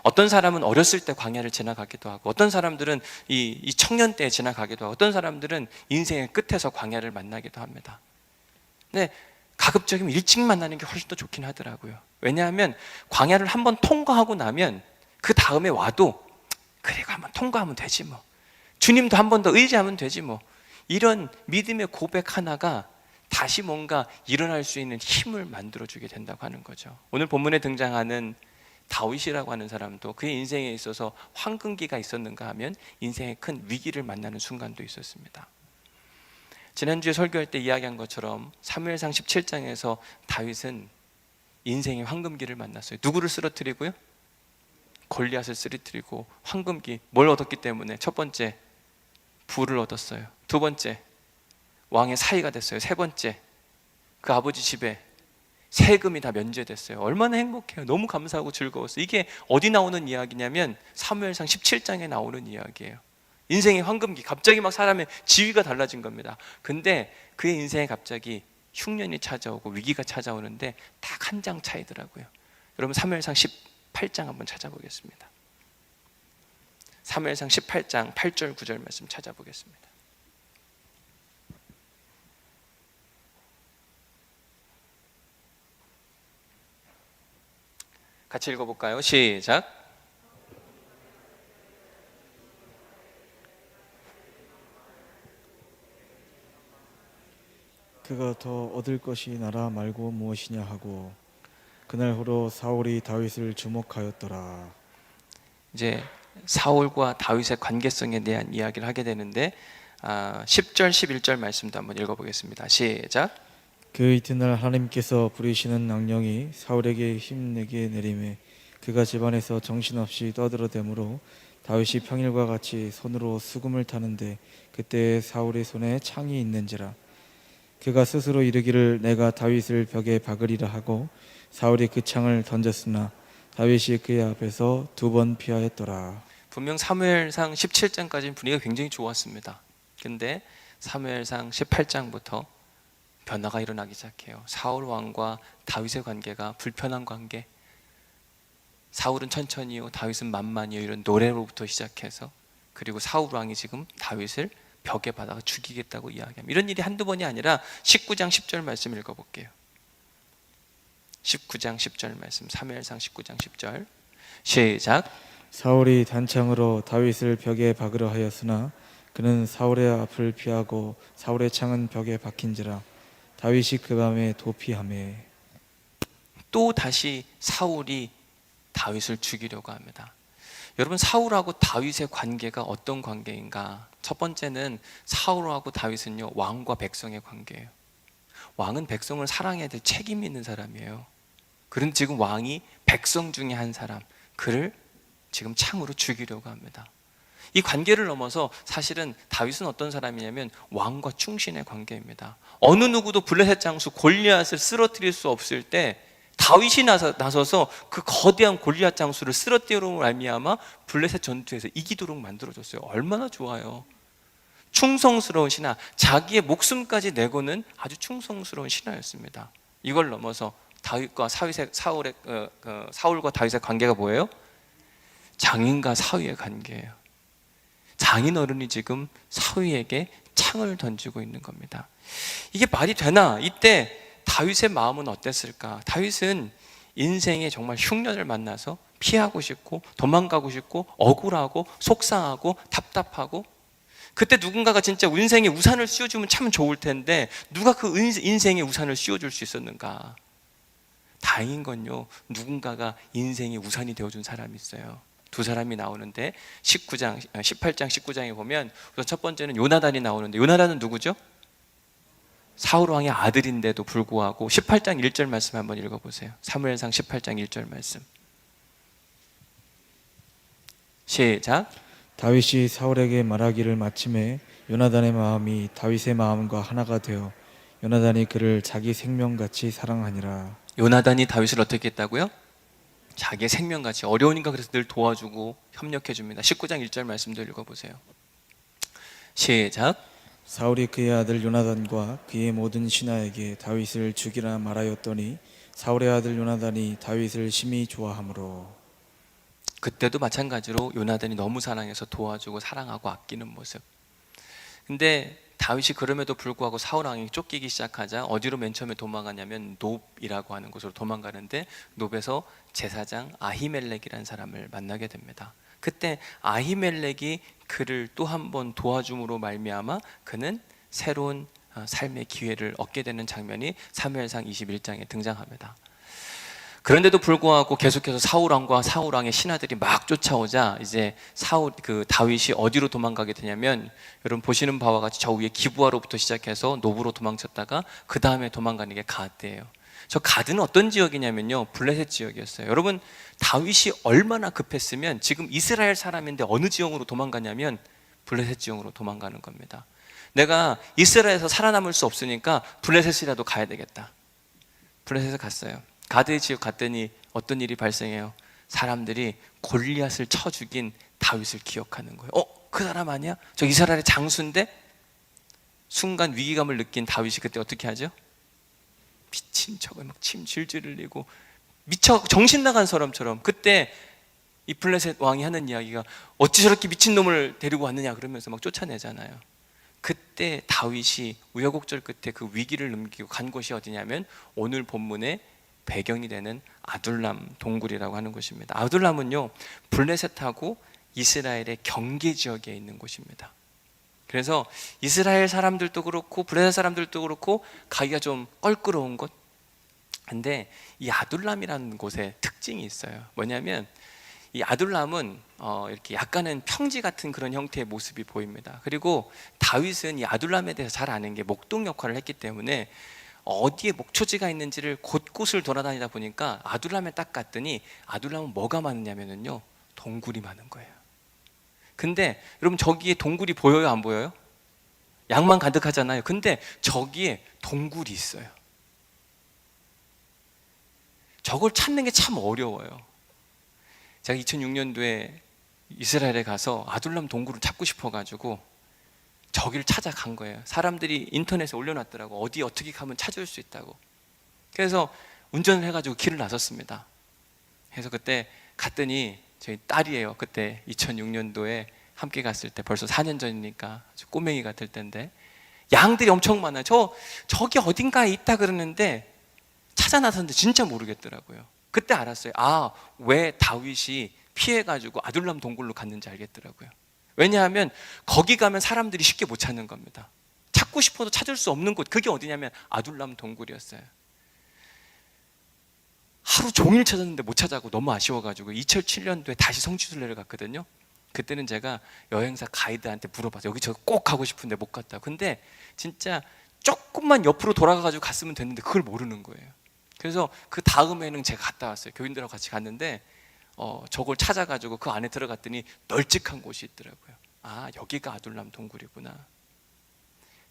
어떤 사람은 어렸을 때 광야를 지나가기도 하고, 어떤 사람들은 이 청년 때에 지나가기도 하고, 어떤 사람들은 인생의 끝에서 광야를 만나기도 합니다. 근데 가급적이면 일찍 만나는 게 훨씬 더 좋긴 하더라고요. 왜냐하면 광야를 한번 통과하고 나면 그 다음에 와도 그래, 한번 통과하면 되지 뭐, 주님도 한 번 더 의지하면 되지 뭐, 이런 믿음의 고백 하나가 다시 뭔가 일어날 수 있는 힘을 만들어주게 된다고 하는 거죠. 오늘 본문에 등장하는 다윗이라고 하는 사람도 그의 인생에 있어서 황금기가 있었는가 하면 인생의 큰 위기를 만나는 순간도 있었습니다. 지난주에 설교할 때 이야기한 것처럼 사무엘상 17장에서 다윗은 인생의 황금기를 만났어요. 누구를 쓰러뜨리고요? 골리앗을 쓰러뜨리고 황금기, 뭘 얻었기 때문에? 첫 번째, 부를 얻었어요. 두 번째, 왕의 사위가 됐어요. 세 번째, 그 아버지 집에 세금이 다 면제됐어요. 얼마나 행복해요. 너무 감사하고 즐거웠어요. 이게 어디 나오는 이야기냐면 사무엘상 17장에 나오는 이야기예요. 인생의 황금기, 갑자기 막 사람의 지위가 달라진 겁니다. 근데 그의 인생에 갑자기 흉년이 찾아오고 위기가 찾아오는데 딱 한 장 차이더라고요. 여러분 사무엘상 18장 한번 찾아보겠습니다. 사무엘상 18장 8절 9절 말씀 찾아보겠습니다. 같이 읽어볼까요? 시작. 그가 더 얻을 것이 나라 말고 무엇이냐 하고 그날 후로 사울이 다윗을 주목하였더라. 이제 사울과 다윗의 관계성에 대한 이야기를 하게 되는데 10절 11절 말씀도 한번 읽어보겠습니다. 시작. 그 이튿날 하나님께서 부리시는 악령이 사울에게 힘내게 내림에 그가 집안에서 정신없이 떠들어대므로 다윗이 평일과 같이 손으로 수금을 타는데 그때 사울의 손에 창이 있는지라. 그가 스스로 이르기를 내가 다윗을 벽에 박으리라 하고 사울이 그 창을 던졌으나 다윗이 그의 앞에서 2번 피하였더라. 분명 사무엘상 17장까지는 분위기가 굉장히 좋았습니다. 근데 사무엘상 18장부터 변화가 일어나기 시작해요. 사울 왕과 다윗의 관계가 불편한 관계, 사울은 천천히요, 다윗은 만만히요, 이런 노래로부터 시작해서, 그리고 사울 왕이 지금 다윗을 벽에 박아 죽이겠다고 이야기합니다. 이런 일이 한두 번이 아니라 19장 10절 말씀 읽어볼게요. 19장 10절 말씀, 사무엘상 19장 10절 시작. 사울이 단창으로 다윗을 벽에 박으려 하였으나 그는 사울의 앞을 피하고 사울의 창은 벽에 박힌지라. 다윗이 그 밤에 도피하매. 또 다시 사울이 다윗을 죽이려고 합니다. 여러분, 사울하고 다윗의 관계가 어떤 관계인가? 첫 번째는 사울하고 다윗은요, 왕과 백성의 관계예요. 왕은 백성을 사랑해야 될 책임이 있는 사람이에요. 그런데 지금 왕이 백성 중에 한 사람, 그를 지금 창으로 죽이려고 합니다. 이 관계를 넘어서 사실은 다윗은 어떤 사람이냐면 왕과 충신의 관계입니다. 어느 누구도 블레셋 장수 골리앗을 쓰러뜨릴 수 없을 때 다윗이 나서서 그 거대한 골리앗 장수를 쓰러뜨림으로 말미암아 블레셋 전투에서 이기도록 만들어줬어요. 얼마나 좋아요. 충성스러운 신하, 자기의 목숨까지 내고는 아주 충성스러운 신하였습니다. 이걸 넘어서 다윗과 사울과 다윗의 관계가 뭐예요? 장인과 사위의 관계예요. 장인 어른이 지금 사위에게 창을 던지고 있는 겁니다. 이게 말이 되나? 이때 다윗의 마음은 어땠을까? 다윗은 인생에 정말 흉년을 만나서 피하고 싶고 도망가고 싶고 억울하고 속상하고 답답하고, 그때 누군가가 진짜 인생에 우산을 씌워주면 참 좋을 텐데 누가 그 인생의 우산을 씌워줄 수 있었는가? 다행인 건요, 누군가가 인생의 우산이 되어준 사람이 있어요. 두 사람이 나오는데 18장 19장에 보면 우선 첫 번째는 요나단이 나오는데, 요나단은 누구죠? 사울 왕의 아들인데도 불구하고 18장 1절 말씀 한번 읽어보세요. 사무엘상 18장 1절 말씀 시작. 다윗이 사울에게 말하기를 마침에 요나단의 마음이 다윗의 마음과 하나가 되어 요나단이 그를 자기 생명같이 사랑하니라. 요나단이 다윗을 어떻게 했다고요? 자기의 생명같이. 어려우니까 그래서 늘 도와주고 협력해 줍니다. 19장 1절 말씀도 읽어보세요. 시작. 사울이 그의 아들 요나단과 그의 모든 신하에게 다윗을 죽이라 말하였더니 사울의 아들 요나단이 다윗을 심히 좋아하므로. 그때도 마찬가지로 요나단이 너무 사랑해서 도와주고 사랑하고 아끼는 모습. 근데 다윗이 그럼에도 불구하고 사울 왕이 쫓기기 시작하자 어디로 맨 처음에 도망가냐면 놉이라고 하는 곳으로 도망가는데, 놉에서 제사장 아히멜렉이라는 사람을 만나게 됩니다. 그때 아히멜렉이 그를 또 한 번 도와줌으로 말미암아 그는 새로운 삶의 기회를 얻게 되는 장면이 사무엘상 21장에 등장합니다. 그런데도 불구하고 계속해서 사울 왕과 사울 왕의 신하들이 막 쫓아오자 이제 다윗이 어디로 도망가게 되냐면, 여러분 보시는 바와 같이 저 위에 기브아로부터 시작해서 노브로 도망쳤다가 그 다음에 도망가는 게 가드예요. 저 가드는 어떤 지역이냐면요, 블레셋 지역이었어요. 여러분, 다윗이 얼마나 급했으면 지금 이스라엘 사람인데 어느 지역으로 도망가냐면 블레셋 지역으로 도망가는 겁니다. 내가 이스라엘에서 살아남을 수 없으니까 블레셋이라도 가야 되겠다. 블레셋에 갔어요. 가드의 지역 갔더니 어떤 일이 발생해요? 사람들이 골리앗을 쳐 죽인 다윗을 기억하는 거예요. 그 사람 아니야? 저 이스라엘의 장수인데? 순간 위기감을 느낀 다윗이 그때 어떻게 하죠? 미친 척을 막 침 질질 흘리고 미쳐 정신 나간 사람처럼, 그때 이 블레셋 왕이 하는 이야기가 어찌 저렇게 미친놈을 데리고 왔느냐 그러면서 막 쫓아내잖아요. 그때 다윗이 우여곡절 끝에 그 위기를 넘기고 간 곳이 어디냐면 오늘 본문의 배경이 되는 아둘람 동굴이라고 하는 곳입니다. 아둘람은요, 블레셋하고 이스라엘의 경계 지역에 있는 곳입니다. 그래서 이스라엘 사람들도 그렇고 블레셋 사람들도 그렇고 가기가 좀 껄끄러운 곳. 근데 이 아둘람이라는 곳에 특징이 있어요. 뭐냐면 이 아둘람은 이렇게 약간은 평지 같은 그런 형태의 모습이 보입니다. 그리고 다윗은 이 아둘람에 대해서 잘 아는 게 목동 역할을 했기 때문에 어디에 목초지가 있는지를 곳곳을 돌아다니다 보니까 아둘람에 딱 갔더니 아둘람은 뭐가 많으냐면요, 동굴이 많은 거예요. 근데 여러분, 저기에 동굴이 보여요, 안 보여요? 양만 가득하잖아요. 근데 저기에 동굴이 있어요. 저걸 찾는 게 참 어려워요. 제가 2006년도에 이스라엘에 가서 아둘람 동굴을 찾고 싶어가지고 저기를 찾아간 거예요. 사람들이 인터넷에 올려놨더라고. 어디 어떻게 가면 찾을 수 있다고. 그래서 운전을 해가지고 길을 나섰습니다. 그래서 그때 갔더니 저희 딸이에요. 그때 2006년도에 함께 갔을 때 벌써 4년 전이니까 아주 꼬맹이 같을 텐데 양들이 엄청 많아요. 저기 어딘가에 있다 그러는데 찾아 나섰는데 진짜 모르겠더라고요. 그때 알았어요. 왜 다윗이 피해가지고 아둘람 동굴로 갔는지 알겠더라고요. 왜냐하면 거기 가면 사람들이 쉽게 못 찾는 겁니다. 찾고 싶어도 찾을 수 없는 곳, 그게 어디냐면 아둘람 동굴이었어요. 하루 종일 찾았는데 못 찾아고 너무 아쉬워가지고 2007년도에 다시 성지순례를 갔거든요. 그때는 제가 여행사 가이드한테 물어봤어요. 여기 저 꼭 가고 싶은데 못 갔다. 근데 진짜 조금만 옆으로 돌아가가지고 갔으면 됐는데 그걸 모르는 거예요. 그래서 그 다음에는 제가 갔다 왔어요. 교인들하고 같이 갔는데 저걸 찾아가지고 그 안에 들어갔더니 널찍한 곳이 있더라고요. 여기가 아둘람 동굴이구나.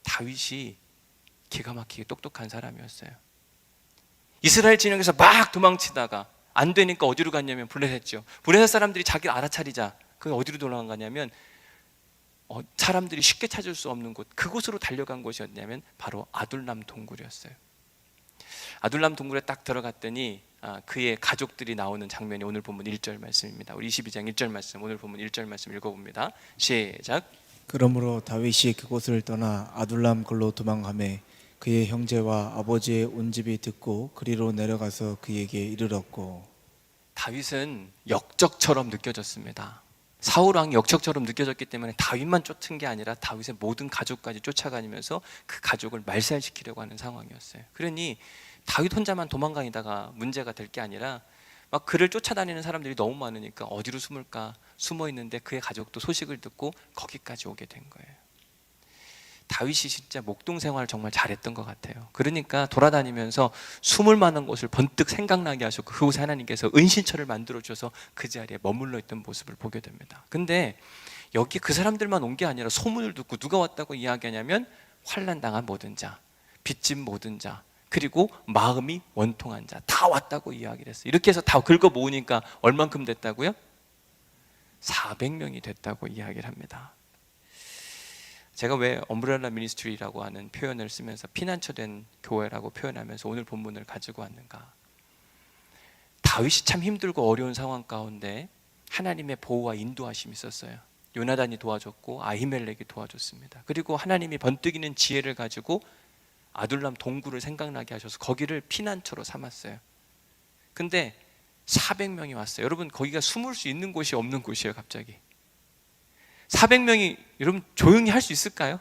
다윗이 기가 막히게 똑똑한 사람이었어요. 이스라엘 진영에서 막 도망치다가 안 되니까 어디로 갔냐면 블레셋죠. 블레셋 사람들이 자기를 알아차리자 그게 어디로 돌아가냐면 사람들이 쉽게 찾을 수 없는 곳, 그곳으로 달려간 곳이었냐면 바로 아둘람 동굴이었어요. 아둘람 동굴에 딱 들어갔더니 그의 가족들이 나오는 장면이 오늘 본문 1절 말씀입니다. 우리 22장 1절 말씀, 오늘 본문 1절 말씀 읽어봅니다. 시작. 그러므로 다윗이 그곳을 떠나 아둘람 굴로 도망하매 그의 형제와 아버지의 온 집이 듣고 그리로 내려가서 그에게 이르렀고. 다윗은 역적처럼 느껴졌습니다. 사울 왕이 역적처럼 느껴졌기 때문에 다윗만 쫓은 게 아니라 다윗의 모든 가족까지 쫓아다니면서 그 가족을 말살시키려고 하는 상황이었어요. 그러니 다윗 혼자만 도망다니다가 문제가 될 게 아니라 막 그를 쫓아다니는 사람들이 너무 많으니까 어디로 숨을까 숨어 있는데 그의 가족도 소식을 듣고 거기까지 오게 된 거예요. 다윗이 진짜 목동 생활을 정말 잘했던 것 같아요. 그러니까 돌아다니면서 숨을 만한 곳을 번뜩 생각나게 하셨고 그곳에 하나님께서 은신처를 만들어 주셔서 그 자리에 머물러 있던 모습을 보게 됩니다. 근데 여기 그 사람들만 온 게 아니라 소문을 듣고 누가 왔다고 이야기하냐면 환난당한 모든 자, 빚진 모든 자, 그리고 마음이 원통한 자 다 왔다고 이야기를 했어요. 이렇게 해서 다 긁어 모으니까 얼만큼 됐다고요? 400명이 됐다고 이야기를 합니다. 제가 왜 엄브렐라 미니스트리라고 하는 표현을 쓰면서 피난처된 교회라고 표현하면서 오늘 본문을 가지고 왔는가? 다윗이 참 힘들고 어려운 상황 가운데 하나님의 보호와 인도하심이 있었어요. 요나단이 도와줬고 아히멜렉이 도와줬습니다. 그리고 하나님이 번뜩이는 지혜를 가지고 아둘람 동굴을 생각나게 하셔서 거기를 피난처로 삼았어요. 근데 400명이 왔어요. 여러분 거기가 숨을 수 있는 곳이 없는 곳이에요. 갑자기 400명이 여러분 조용히 할 수 있을까요?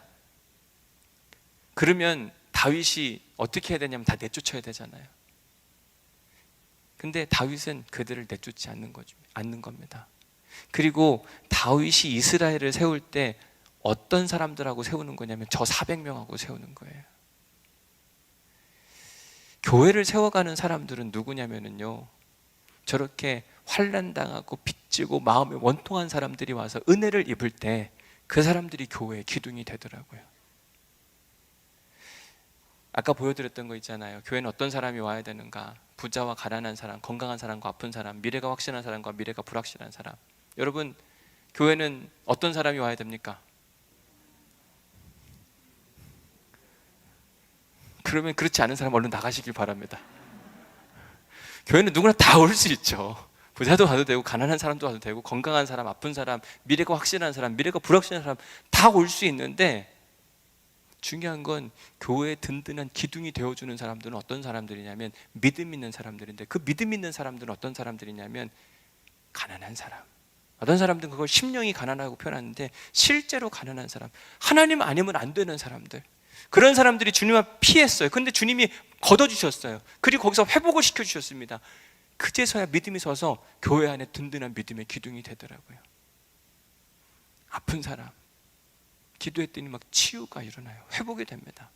그러면 다윗이 어떻게 해야 되냐면 다 내쫓아야 되잖아요. 근데 다윗은 그들을 내쫓지 않는 겁니다. 그리고 다윗이 이스라엘을 세울 때 어떤 사람들하고 세우는 거냐면 저 400명하고 세우는 거예요. 교회를 세워가는 사람들은 누구냐면요, 저렇게 환난당하고 빚지고 마음에 원통한 사람들이 와서 은혜를 입을 때 그 사람들이 교회의 기둥이 되더라고요. 아까 보여드렸던 거 있잖아요. 교회는 어떤 사람이 와야 되는가? 부자와 가난한 사람, 건강한 사람과 아픈 사람, 미래가 확실한 사람과 미래가 불확실한 사람. 여러분 교회는 어떤 사람이 와야 됩니까? 그러면 그렇지 않은 사람 얼른 나가시길 바랍니다. 교회는 누구나 다 올 수 있죠. 부자도 와도 되고 가난한 사람도 와도 되고 건강한 사람, 아픈 사람, 미래가 확실한 사람, 미래가 불확실한 사람 다 올 수 있는데 중요한 건 교회의 든든한 기둥이 되어주는 사람들은 어떤 사람들이냐면 믿음 있는 사람들인데 그 믿음 있는 사람들은 어떤 사람들이냐면 가난한 사람. 어떤 사람들은 그걸 심령이 가난하고 표현하는데 실제로 가난한 사람, 하나님 아니면 안 되는 사람들, 그런 사람들이 주님 앞 피했어요. 근데 주님이 걷어주셨어요. 그리고 거기서 회복을 시켜주셨습니다. 그제서야 믿음이 서서 교회 안에 든든한 믿음의 기둥이 되더라고요. 아픈 사람 기도했더니 막 치유가 일어나요. 회복이 됩니다.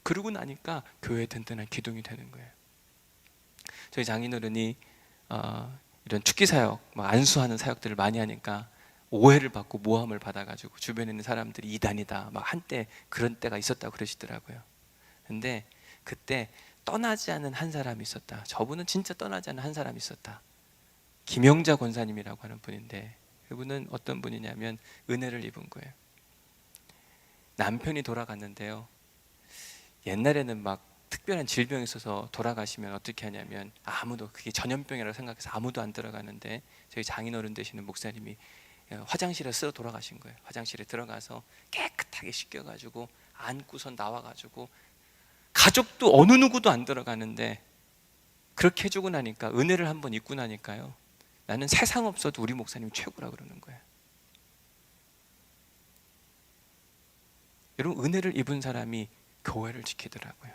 그러고 나니까 교회의 든든한 기둥이 되는 거예요. 저희 장인어른이 이런 축기 사역, 막 안수하는 사역들을 많이 하니까 오해를 받고 모함을 받아가지고 주변에 있는 사람들이 이단이다, 막 한때 그런 때가 있었다고 그러시더라고요. 근데 그때 떠나지 않은 한 사람이 있었다. 저분은 진짜 떠나지 않은 한 사람이 있었다. 김영자 권사님이라고 하는 분인데 그분은 어떤 분이냐면 은혜를 입은 거예요. 남편이 돌아갔는데요, 옛날에는 막 특별한 질병이 있어서 돌아가시면 어떻게 하냐면 아무도, 그게 전염병이라고 생각해서 아무도 안 들어가는데 저희 장인어른 되시는 목사님이 화장실에 쓸어 돌아가신 거예요. 화장실에 들어가서 깨끗하게 씻겨가지고 안고선 나와가지고 가족도 어느 누구도 안 들어가는데 그렇게 해주고 나니까, 은혜를 한번 입고 나니까요, 나는 세상 없어도 우리 목사님이 최고라 그러는 거예요. 여러분 은혜를 입은 사람이 교회를 지키더라고요.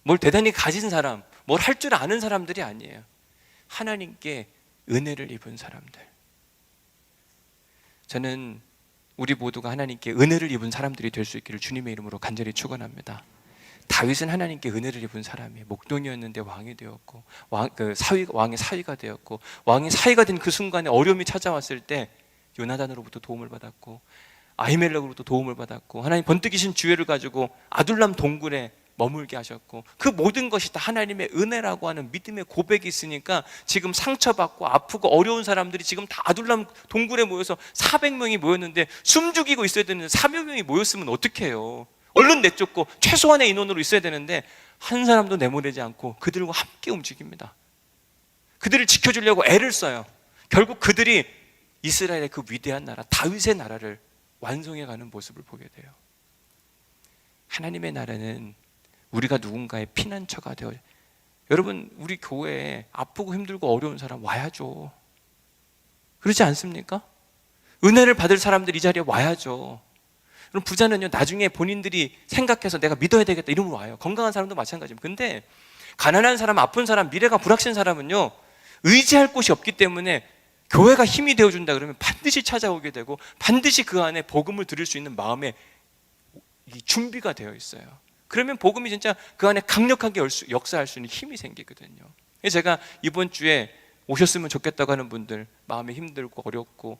뭘 대단히 가진 사람, 뭘 할 줄 아는 사람들이 아니에요. 하나님께 은혜를 입은 사람들. 저는 우리 모두가 하나님께 은혜를 입은 사람들이 될 수 있기를 주님의 이름으로 간절히 축원합니다. 다윗은 하나님께 은혜를 입은 사람이에요. 목동이었는데 왕이 되었고 왕의 사위가 되었고, 왕의 사위가 된 그 순간에 어려움이 찾아왔을 때 요나단으로부터 도움을 받았고 아히멜렉으로부터 도움을 받았고 하나님 번뜩이신 주혜를 가지고 아둘람 동굴에 머물게 하셨고, 그 모든 것이 다 하나님의 은혜라고 하는 믿음의 고백이 있으니까 지금 상처받고 아프고 어려운 사람들이 지금 다 아둘람 동굴에 모여서 400명이 모였는데 숨죽이고 있어야 되는데 400명이 모였으면 어떡해요? 얼른 내쫓고 최소한의 인원으로 있어야 되는데 한 사람도 내보내지 않고 그들과 함께 움직입니다. 그들을 지켜주려고 애를 써요. 결국 그들이 이스라엘의 그 위대한 나라, 다윗의 나라를 완성해가는 모습을 보게 돼요. 하나님의 나라는 우리가 누군가의 피난처가 되어, 여러분 우리 교회에 아프고 힘들고 어려운 사람 와야죠. 그렇지 않습니까? 은혜를 받을 사람들 이 자리에 와야죠. 그럼 부자는요, 나중에 본인들이 생각해서 내가 믿어야 되겠다 이러면 와요. 건강한 사람도 마찬가지입니다. 근데 가난한 사람, 아픈 사람, 미래가 불확실한 사람은요, 의지할 곳이 없기 때문에 교회가 힘이 되어준다 그러면 반드시 찾아오게 되고 반드시 그 안에 복음을 들을 수 있는 마음에 준비가 되어 있어요. 그러면 복음이 진짜 그 안에 강력하게 역사할 수 있는 힘이 생기거든요. 제가 이번 주에 오셨으면 좋겠다고 하는 분들, 마음이 힘들고 어렵고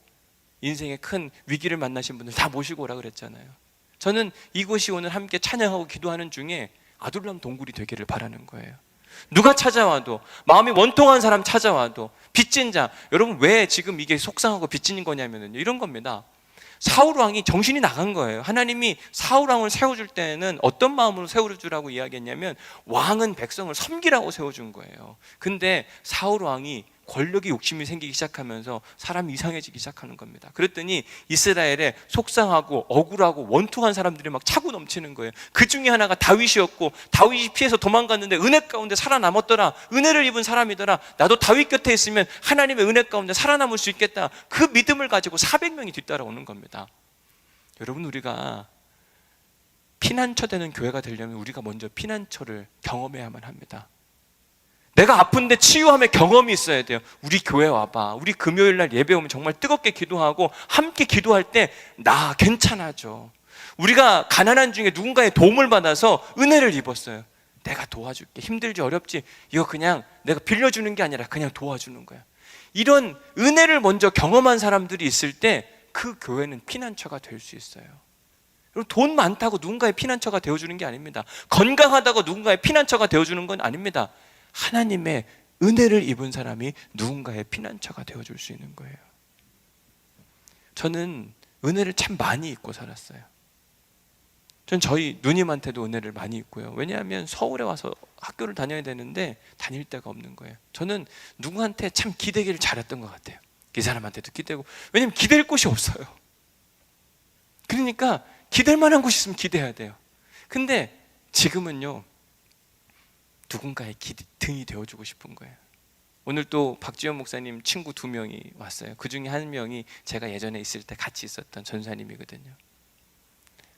인생의 큰 위기를 만나신 분들 다 모시고 오라 그랬잖아요. 저는 이곳이 오늘 함께 찬양하고 기도하는 중에 아둘람 동굴이 되기를 바라는 거예요. 누가 찾아와도, 마음이 원통한 사람 찾아와도, 빚진 자, 여러분 왜 지금 이게 속상하고 빚진 거냐면요, 이런 겁니다. 사울 왕이 정신이 나간 거예요. 하나님이 사울 왕을 세워줄 때는 어떤 마음으로 세워주라고 이야기했냐면 왕은 백성을 섬기라고 세워준 거예요. 근데 사울 왕이 권력의 욕심이 생기기 시작하면서 사람이 이상해지기 시작하는 겁니다. 그랬더니 이스라엘에 속상하고 억울하고 원통한 사람들이 막 차고 넘치는 거예요. 그 중에 하나가 다윗이었고, 다윗이 피해서 도망갔는데 은혜 가운데 살아남았더라. 은혜를 입은 사람이더라. 나도 다윗 곁에 있으면 하나님의 은혜 가운데 살아남을 수 있겠다. 그 믿음을 가지고 400명이 뒤따라오는 겁니다. 여러분, 우리가 피난처 되는 교회가 되려면 우리가 먼저 피난처를 경험해야만 합니다. 내가 아픈데 치유함의 경험이 있어야 돼요. 우리 교회 와봐. 우리 금요일 날 예배 오면 정말 뜨겁게 기도하고 함께 기도할 때 나 괜찮아져. 우리가 가난한 중에 누군가의 도움을 받아서 은혜를 입었어요. 내가 도와줄게. 힘들지 어렵지? 이거 그냥 내가 빌려주는 게 아니라 그냥 도와주는 거야. 이런 은혜를 먼저 경험한 사람들이 있을 때 그 교회는 피난처가 될 수 있어요. 돈 많다고 누군가의 피난처가 되어주는 게 아닙니다. 건강하다고 누군가의 피난처가 되어주는 건 아닙니다. 하나님의 은혜를 입은 사람이 누군가의 피난처가 되어줄 수 있는 거예요. 저는 은혜를 참 많이 입고 살았어요. 전 저희 누님한테도 은혜를 많이 입고요. 왜냐하면 서울에 와서 학교를 다녀야 되는데 다닐 데가 없는 거예요. 저는 누구한테 참 기대기를 잘했던 것 같아요. 이 사람한테도 기대고, 왜냐하면 기댈 곳이 없어요. 그러니까 기댈 만한 곳이 있으면 기대해야 돼요. 근데 지금은요, 누군가의 등이 되어주고 싶은 거예요. 오늘 또 박지현 목사님 친구 2명이 왔어요. 그 중에 한 명이 제가 예전에 있을 때 같이 있었던 전사님이거든요.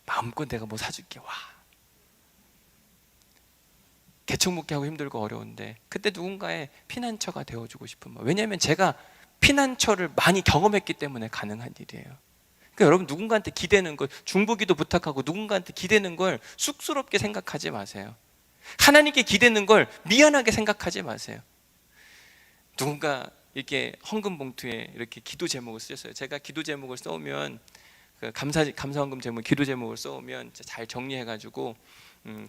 마음껏 내가 뭐 사줄게, 와. 개척 목회하고 힘들고 어려운데 그때 누군가의 피난처가 되어주고 싶은 마음. 왜냐하면 제가 피난처를 많이 경험했기 때문에 가능한 일이에요. 그러니까 여러분, 누군가한테 기대는 걸, 중보기도 부탁하고 누군가한테 기대는 걸 쑥스럽게 생각하지 마세요. 하나님께 기대는 걸 미안하게 생각하지 마세요. 누군가 이렇게 헌금 봉투에 이렇게 기도 제목을 쓰셨어요. 제가 기도 제목을 써오면, 그 감사헌금 제목, 기도 제목을 써오면 잘 정리해가지고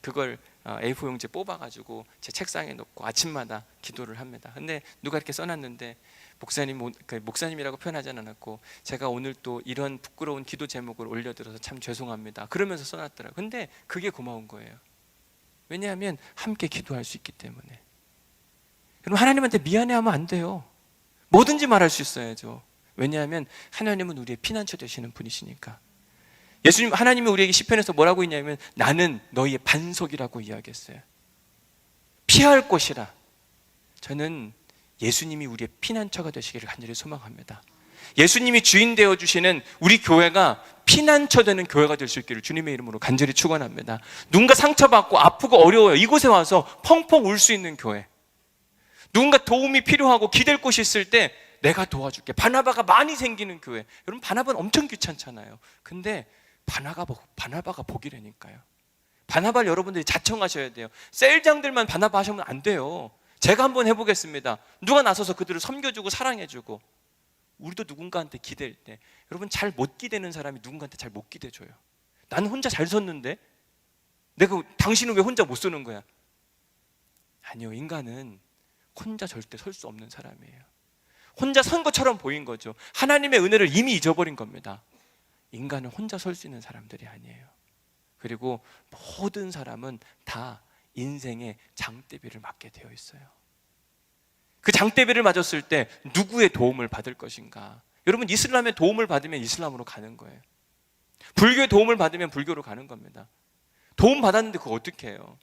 그걸 A4 용지에 뽑아가지고 제 책상에 놓고 아침마다 기도를 합니다. 근데 누가 이렇게 써놨는데, 목사님이라고 표현하지 않았고, 제가 오늘 또 이런 부끄러운 기도 제목을 올려드려서 참 죄송합니다 그러면서 써놨더라고요. 근데 그게 고마운 거예요. 왜냐하면 함께 기도할 수 있기 때문에. 여러분, 하나님한테 미안해하면 안 돼요. 뭐든지 말할 수 있어야죠. 왜냐하면 하나님은 우리의 피난처 되시는 분이시니까. 예수님, 하나님이 우리에게 시편에서 뭐라고 했냐면 나는 너희의 반석이라고 이야기했어요. 피할 곳이라. 저는 예수님이 우리의 피난처가 되시기를 간절히 소망합니다. 예수님이 주인 되어주시는 우리 교회가 피난처 되는 교회가 될 수 있기를 주님의 이름으로 간절히 축원합니다. 누군가 상처받고 아프고 어려워요. 이곳에 와서 펑펑 울 수 있는 교회. 누군가 도움이 필요하고 기댈 곳이 있을 때 내가 도와줄게. 바나바가 많이 생기는 교회. 여러분, 바나바는 엄청 귀찮잖아요. 근데 바나바가 복이라니까요. 바나바를 여러분들이 자청하셔야 돼요. 셀장들만 바나바 하시면 안 돼요. 제가 한번 해보겠습니다. 누가 나서서 그들을 섬겨주고 사랑해주고. 우리도 누군가한테 기댈 때, 여러분, 잘 못 기대는 사람이 누군가한테 잘 못 기대줘요. 나는 혼자 잘 섰는데 당신은 왜 혼자 못 서는 거야? 아니요, 인간은 혼자 절대 설 수 없는 사람이에요. 혼자 선 것처럼 보인 거죠. 하나님의 은혜를 이미 잊어버린 겁니다. 인간은 혼자 설 수 있는 사람들이 아니에요. 그리고 모든 사람은 다 인생의 장대비를 맞게 되어 있어요. 그 장대비를 맞았을 때 누구의 도움을 받을 것인가? 여러분, 이슬람의 도움을 받으면 이슬람으로 가는 거예요. 불교의 도움을 받으면 불교로 가는 겁니다. 도움 받았는데 그거 어떻게 해요?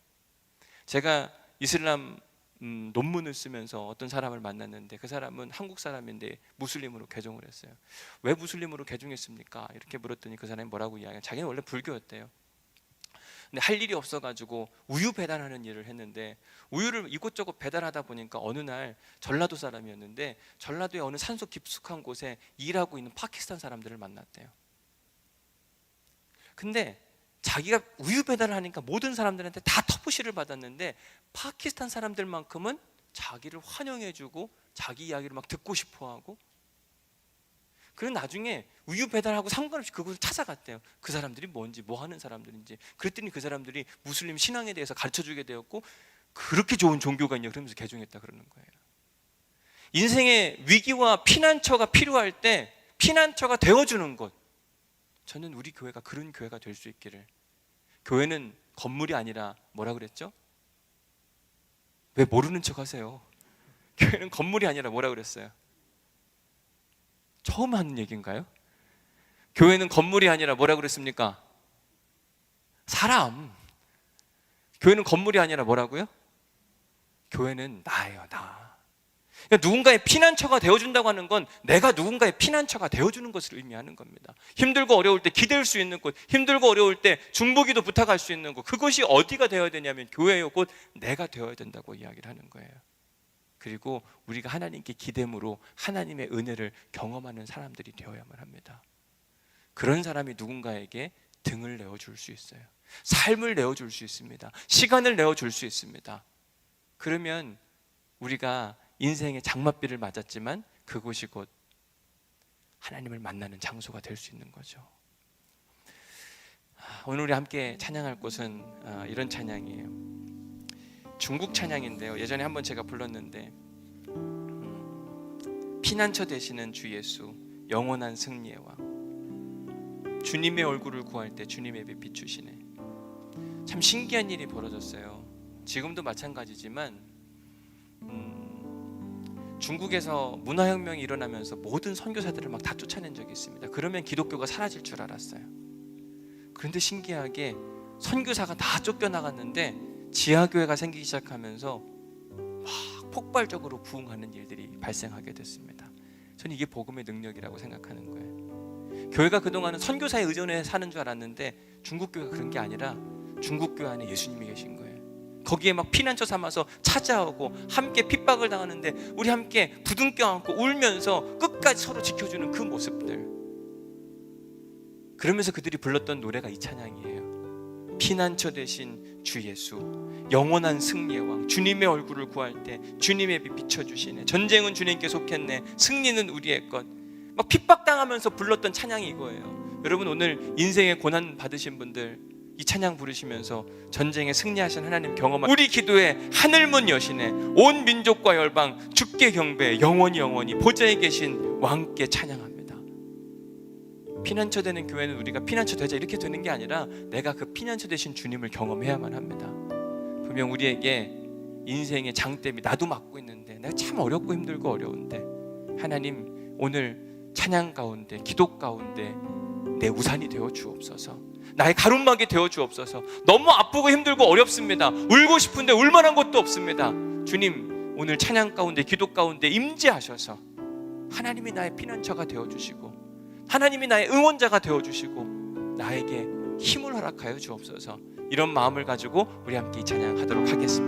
제가 이슬람 논문을 쓰면서 어떤 사람을 만났는데, 그 사람은 한국 사람인데 무슬림으로 개종을 했어요. 왜 무슬림으로 개종했습니까? 이렇게 물었더니 그 사람이 뭐라고 이야기해요? 자기는 원래 불교였대요. 근데 할 일이 없어가지고 우유 배달하는 일을 했는데, 우유를 이곳저곳 배달하다 보니까 어느 날 전라도 사람이었는데, 전라도의 어느 산속 깊숙한 곳에 일하고 있는 파키스탄 사람들을 만났대요. 근데 자기가 우유 배달을 하니까 모든 사람들한테 다 터부시를 받았는데, 파키스탄 사람들만큼은 자기를 환영해주고 자기 이야기를 막 듣고 싶어하고, 그래서 나중에 우유 배달하고 상관없이 그곳을 찾아갔대요. 그 사람들이 뭔지, 뭐 하는 사람들인지. 그랬더니 그 사람들이 무슬림 신앙에 대해서 가르쳐주게 되었고, 그렇게 좋은 종교가 있냐 그러면서 개종했다 그러는 거예요. 인생의 위기와 피난처가 필요할 때 피난처가 되어주는 것, 저는 우리 교회가 그런 교회가 될 수 있기를. 교회는 건물이 아니라 뭐라 그랬죠? 왜 모르는 척 하세요? 교회는 건물이 아니라 뭐라 그랬어요? 처음 하는 얘기인가요? 교회는 건물이 아니라 뭐라 그랬습니까? 사람. 교회는 건물이 아니라 뭐라고요? 교회는 나예요, 나. 그러니까 누군가의 피난처가 되어준다고 하는 건 내가 누군가의 피난처가 되어주는 것을 의미하는 겁니다. 힘들고 어려울 때 기댈 수 있는 곳, 힘들고 어려울 때 중보기도 부탁할 수 있는 곳, 그것이 어디가 되어야 되냐면 교회요, 곧 내가 되어야 된다고 이야기를 하는 거예요. 그리고 우리가 하나님께 기댐으로 하나님의 은혜를 경험하는 사람들이 되어야만 합니다. 그런 사람이 누군가에게 등을 내어줄 수 있어요. 삶을 내어줄 수 있습니다. 시간을 내어줄 수 있습니다. 그러면 우리가 인생의 장맛비를 맞았지만 그곳이 곧 하나님을 만나는 장소가 될 수 있는 거죠. 오늘 우리 함께 찬양할 곳은 이런 찬양이에요. 중국 찬양인데요, 예전에 한번 제가 불렀는데, 피난처 되시는 주 예수, 영원한 승리의 왕. 주님의 얼굴을 구할 때 주님의 빛 비추시네. 참 신기한 일이 벌어졌어요. 지금도 마찬가지지만 중국에서 문화혁명이 일어나면서 모든 선교사들을 막 다 쫓아낸 적이 있습니다. 그러면 기독교가 사라질 줄 알았어요. 그런데 신기하게 선교사가 다 쫓겨나갔는데 지하교회가 생기기 시작하면서 막 폭발적으로 부흥하는 일들이 발생하게 됐습니다. 저는 이게 복음의 능력이라고 생각하는 거예요. 교회가 그동안은 선교사에 의존해 사는 줄 알았는데 중국교회가 그런 게 아니라 중국교회 안에 예수님이 계신 거예요. 거기에 막 피난처 삼아서 찾아오고 함께 핍박을 당하는데 우리 함께 부둥켜 안고 울면서 끝까지 서로 지켜주는 그 모습들, 그러면서 그들이 불렀던 노래가 이 찬양이에요. 피난처 되신 주 예수, 영원한 승리의 왕, 주님의 얼굴을 구할 때 주님의 빛 비춰주시네. 전쟁은 주님께 속했네, 승리는 우리의 것. 막 핍박당하면서 불렀던 찬양이 이거예요. 여러분, 오늘 인생의 고난 받으신 분들 이 찬양 부르시면서 전쟁에 승리하신 하나님 경험한 우리 기도에 하늘문 여시네. 온 민족과 열방 주께 경배, 영원히 영원히 보좌에 계신 왕께 찬양합니다. 피난처 되는 교회는 우리가 피난처 되자 이렇게 되는 게 아니라 내가 그 피난처 되신 주님을 경험해야만 합니다. 분명 우리에게 인생의 장대비, 나도 맡고 있는데 내가 참 어렵고 힘들고 어려운데 하나님 오늘 찬양 가운데, 기도 가운데 내 우산이 되어 주옵소서. 나의 가름막이 되어 주옵소서. 너무 아프고 힘들고 어렵습니다. 울고 싶은데 울만한 것도 없습니다. 주님, 오늘 찬양 가운데, 기도 가운데 임재하셔서 하나님이 나의 피난처가 되어 주시고 하나님이 나의 응원자가 되어 주시고 나에게 힘을 허락하여 주옵소서. 이런 마음을 가지고 우리 함께 이 찬양하도록 하겠습니다.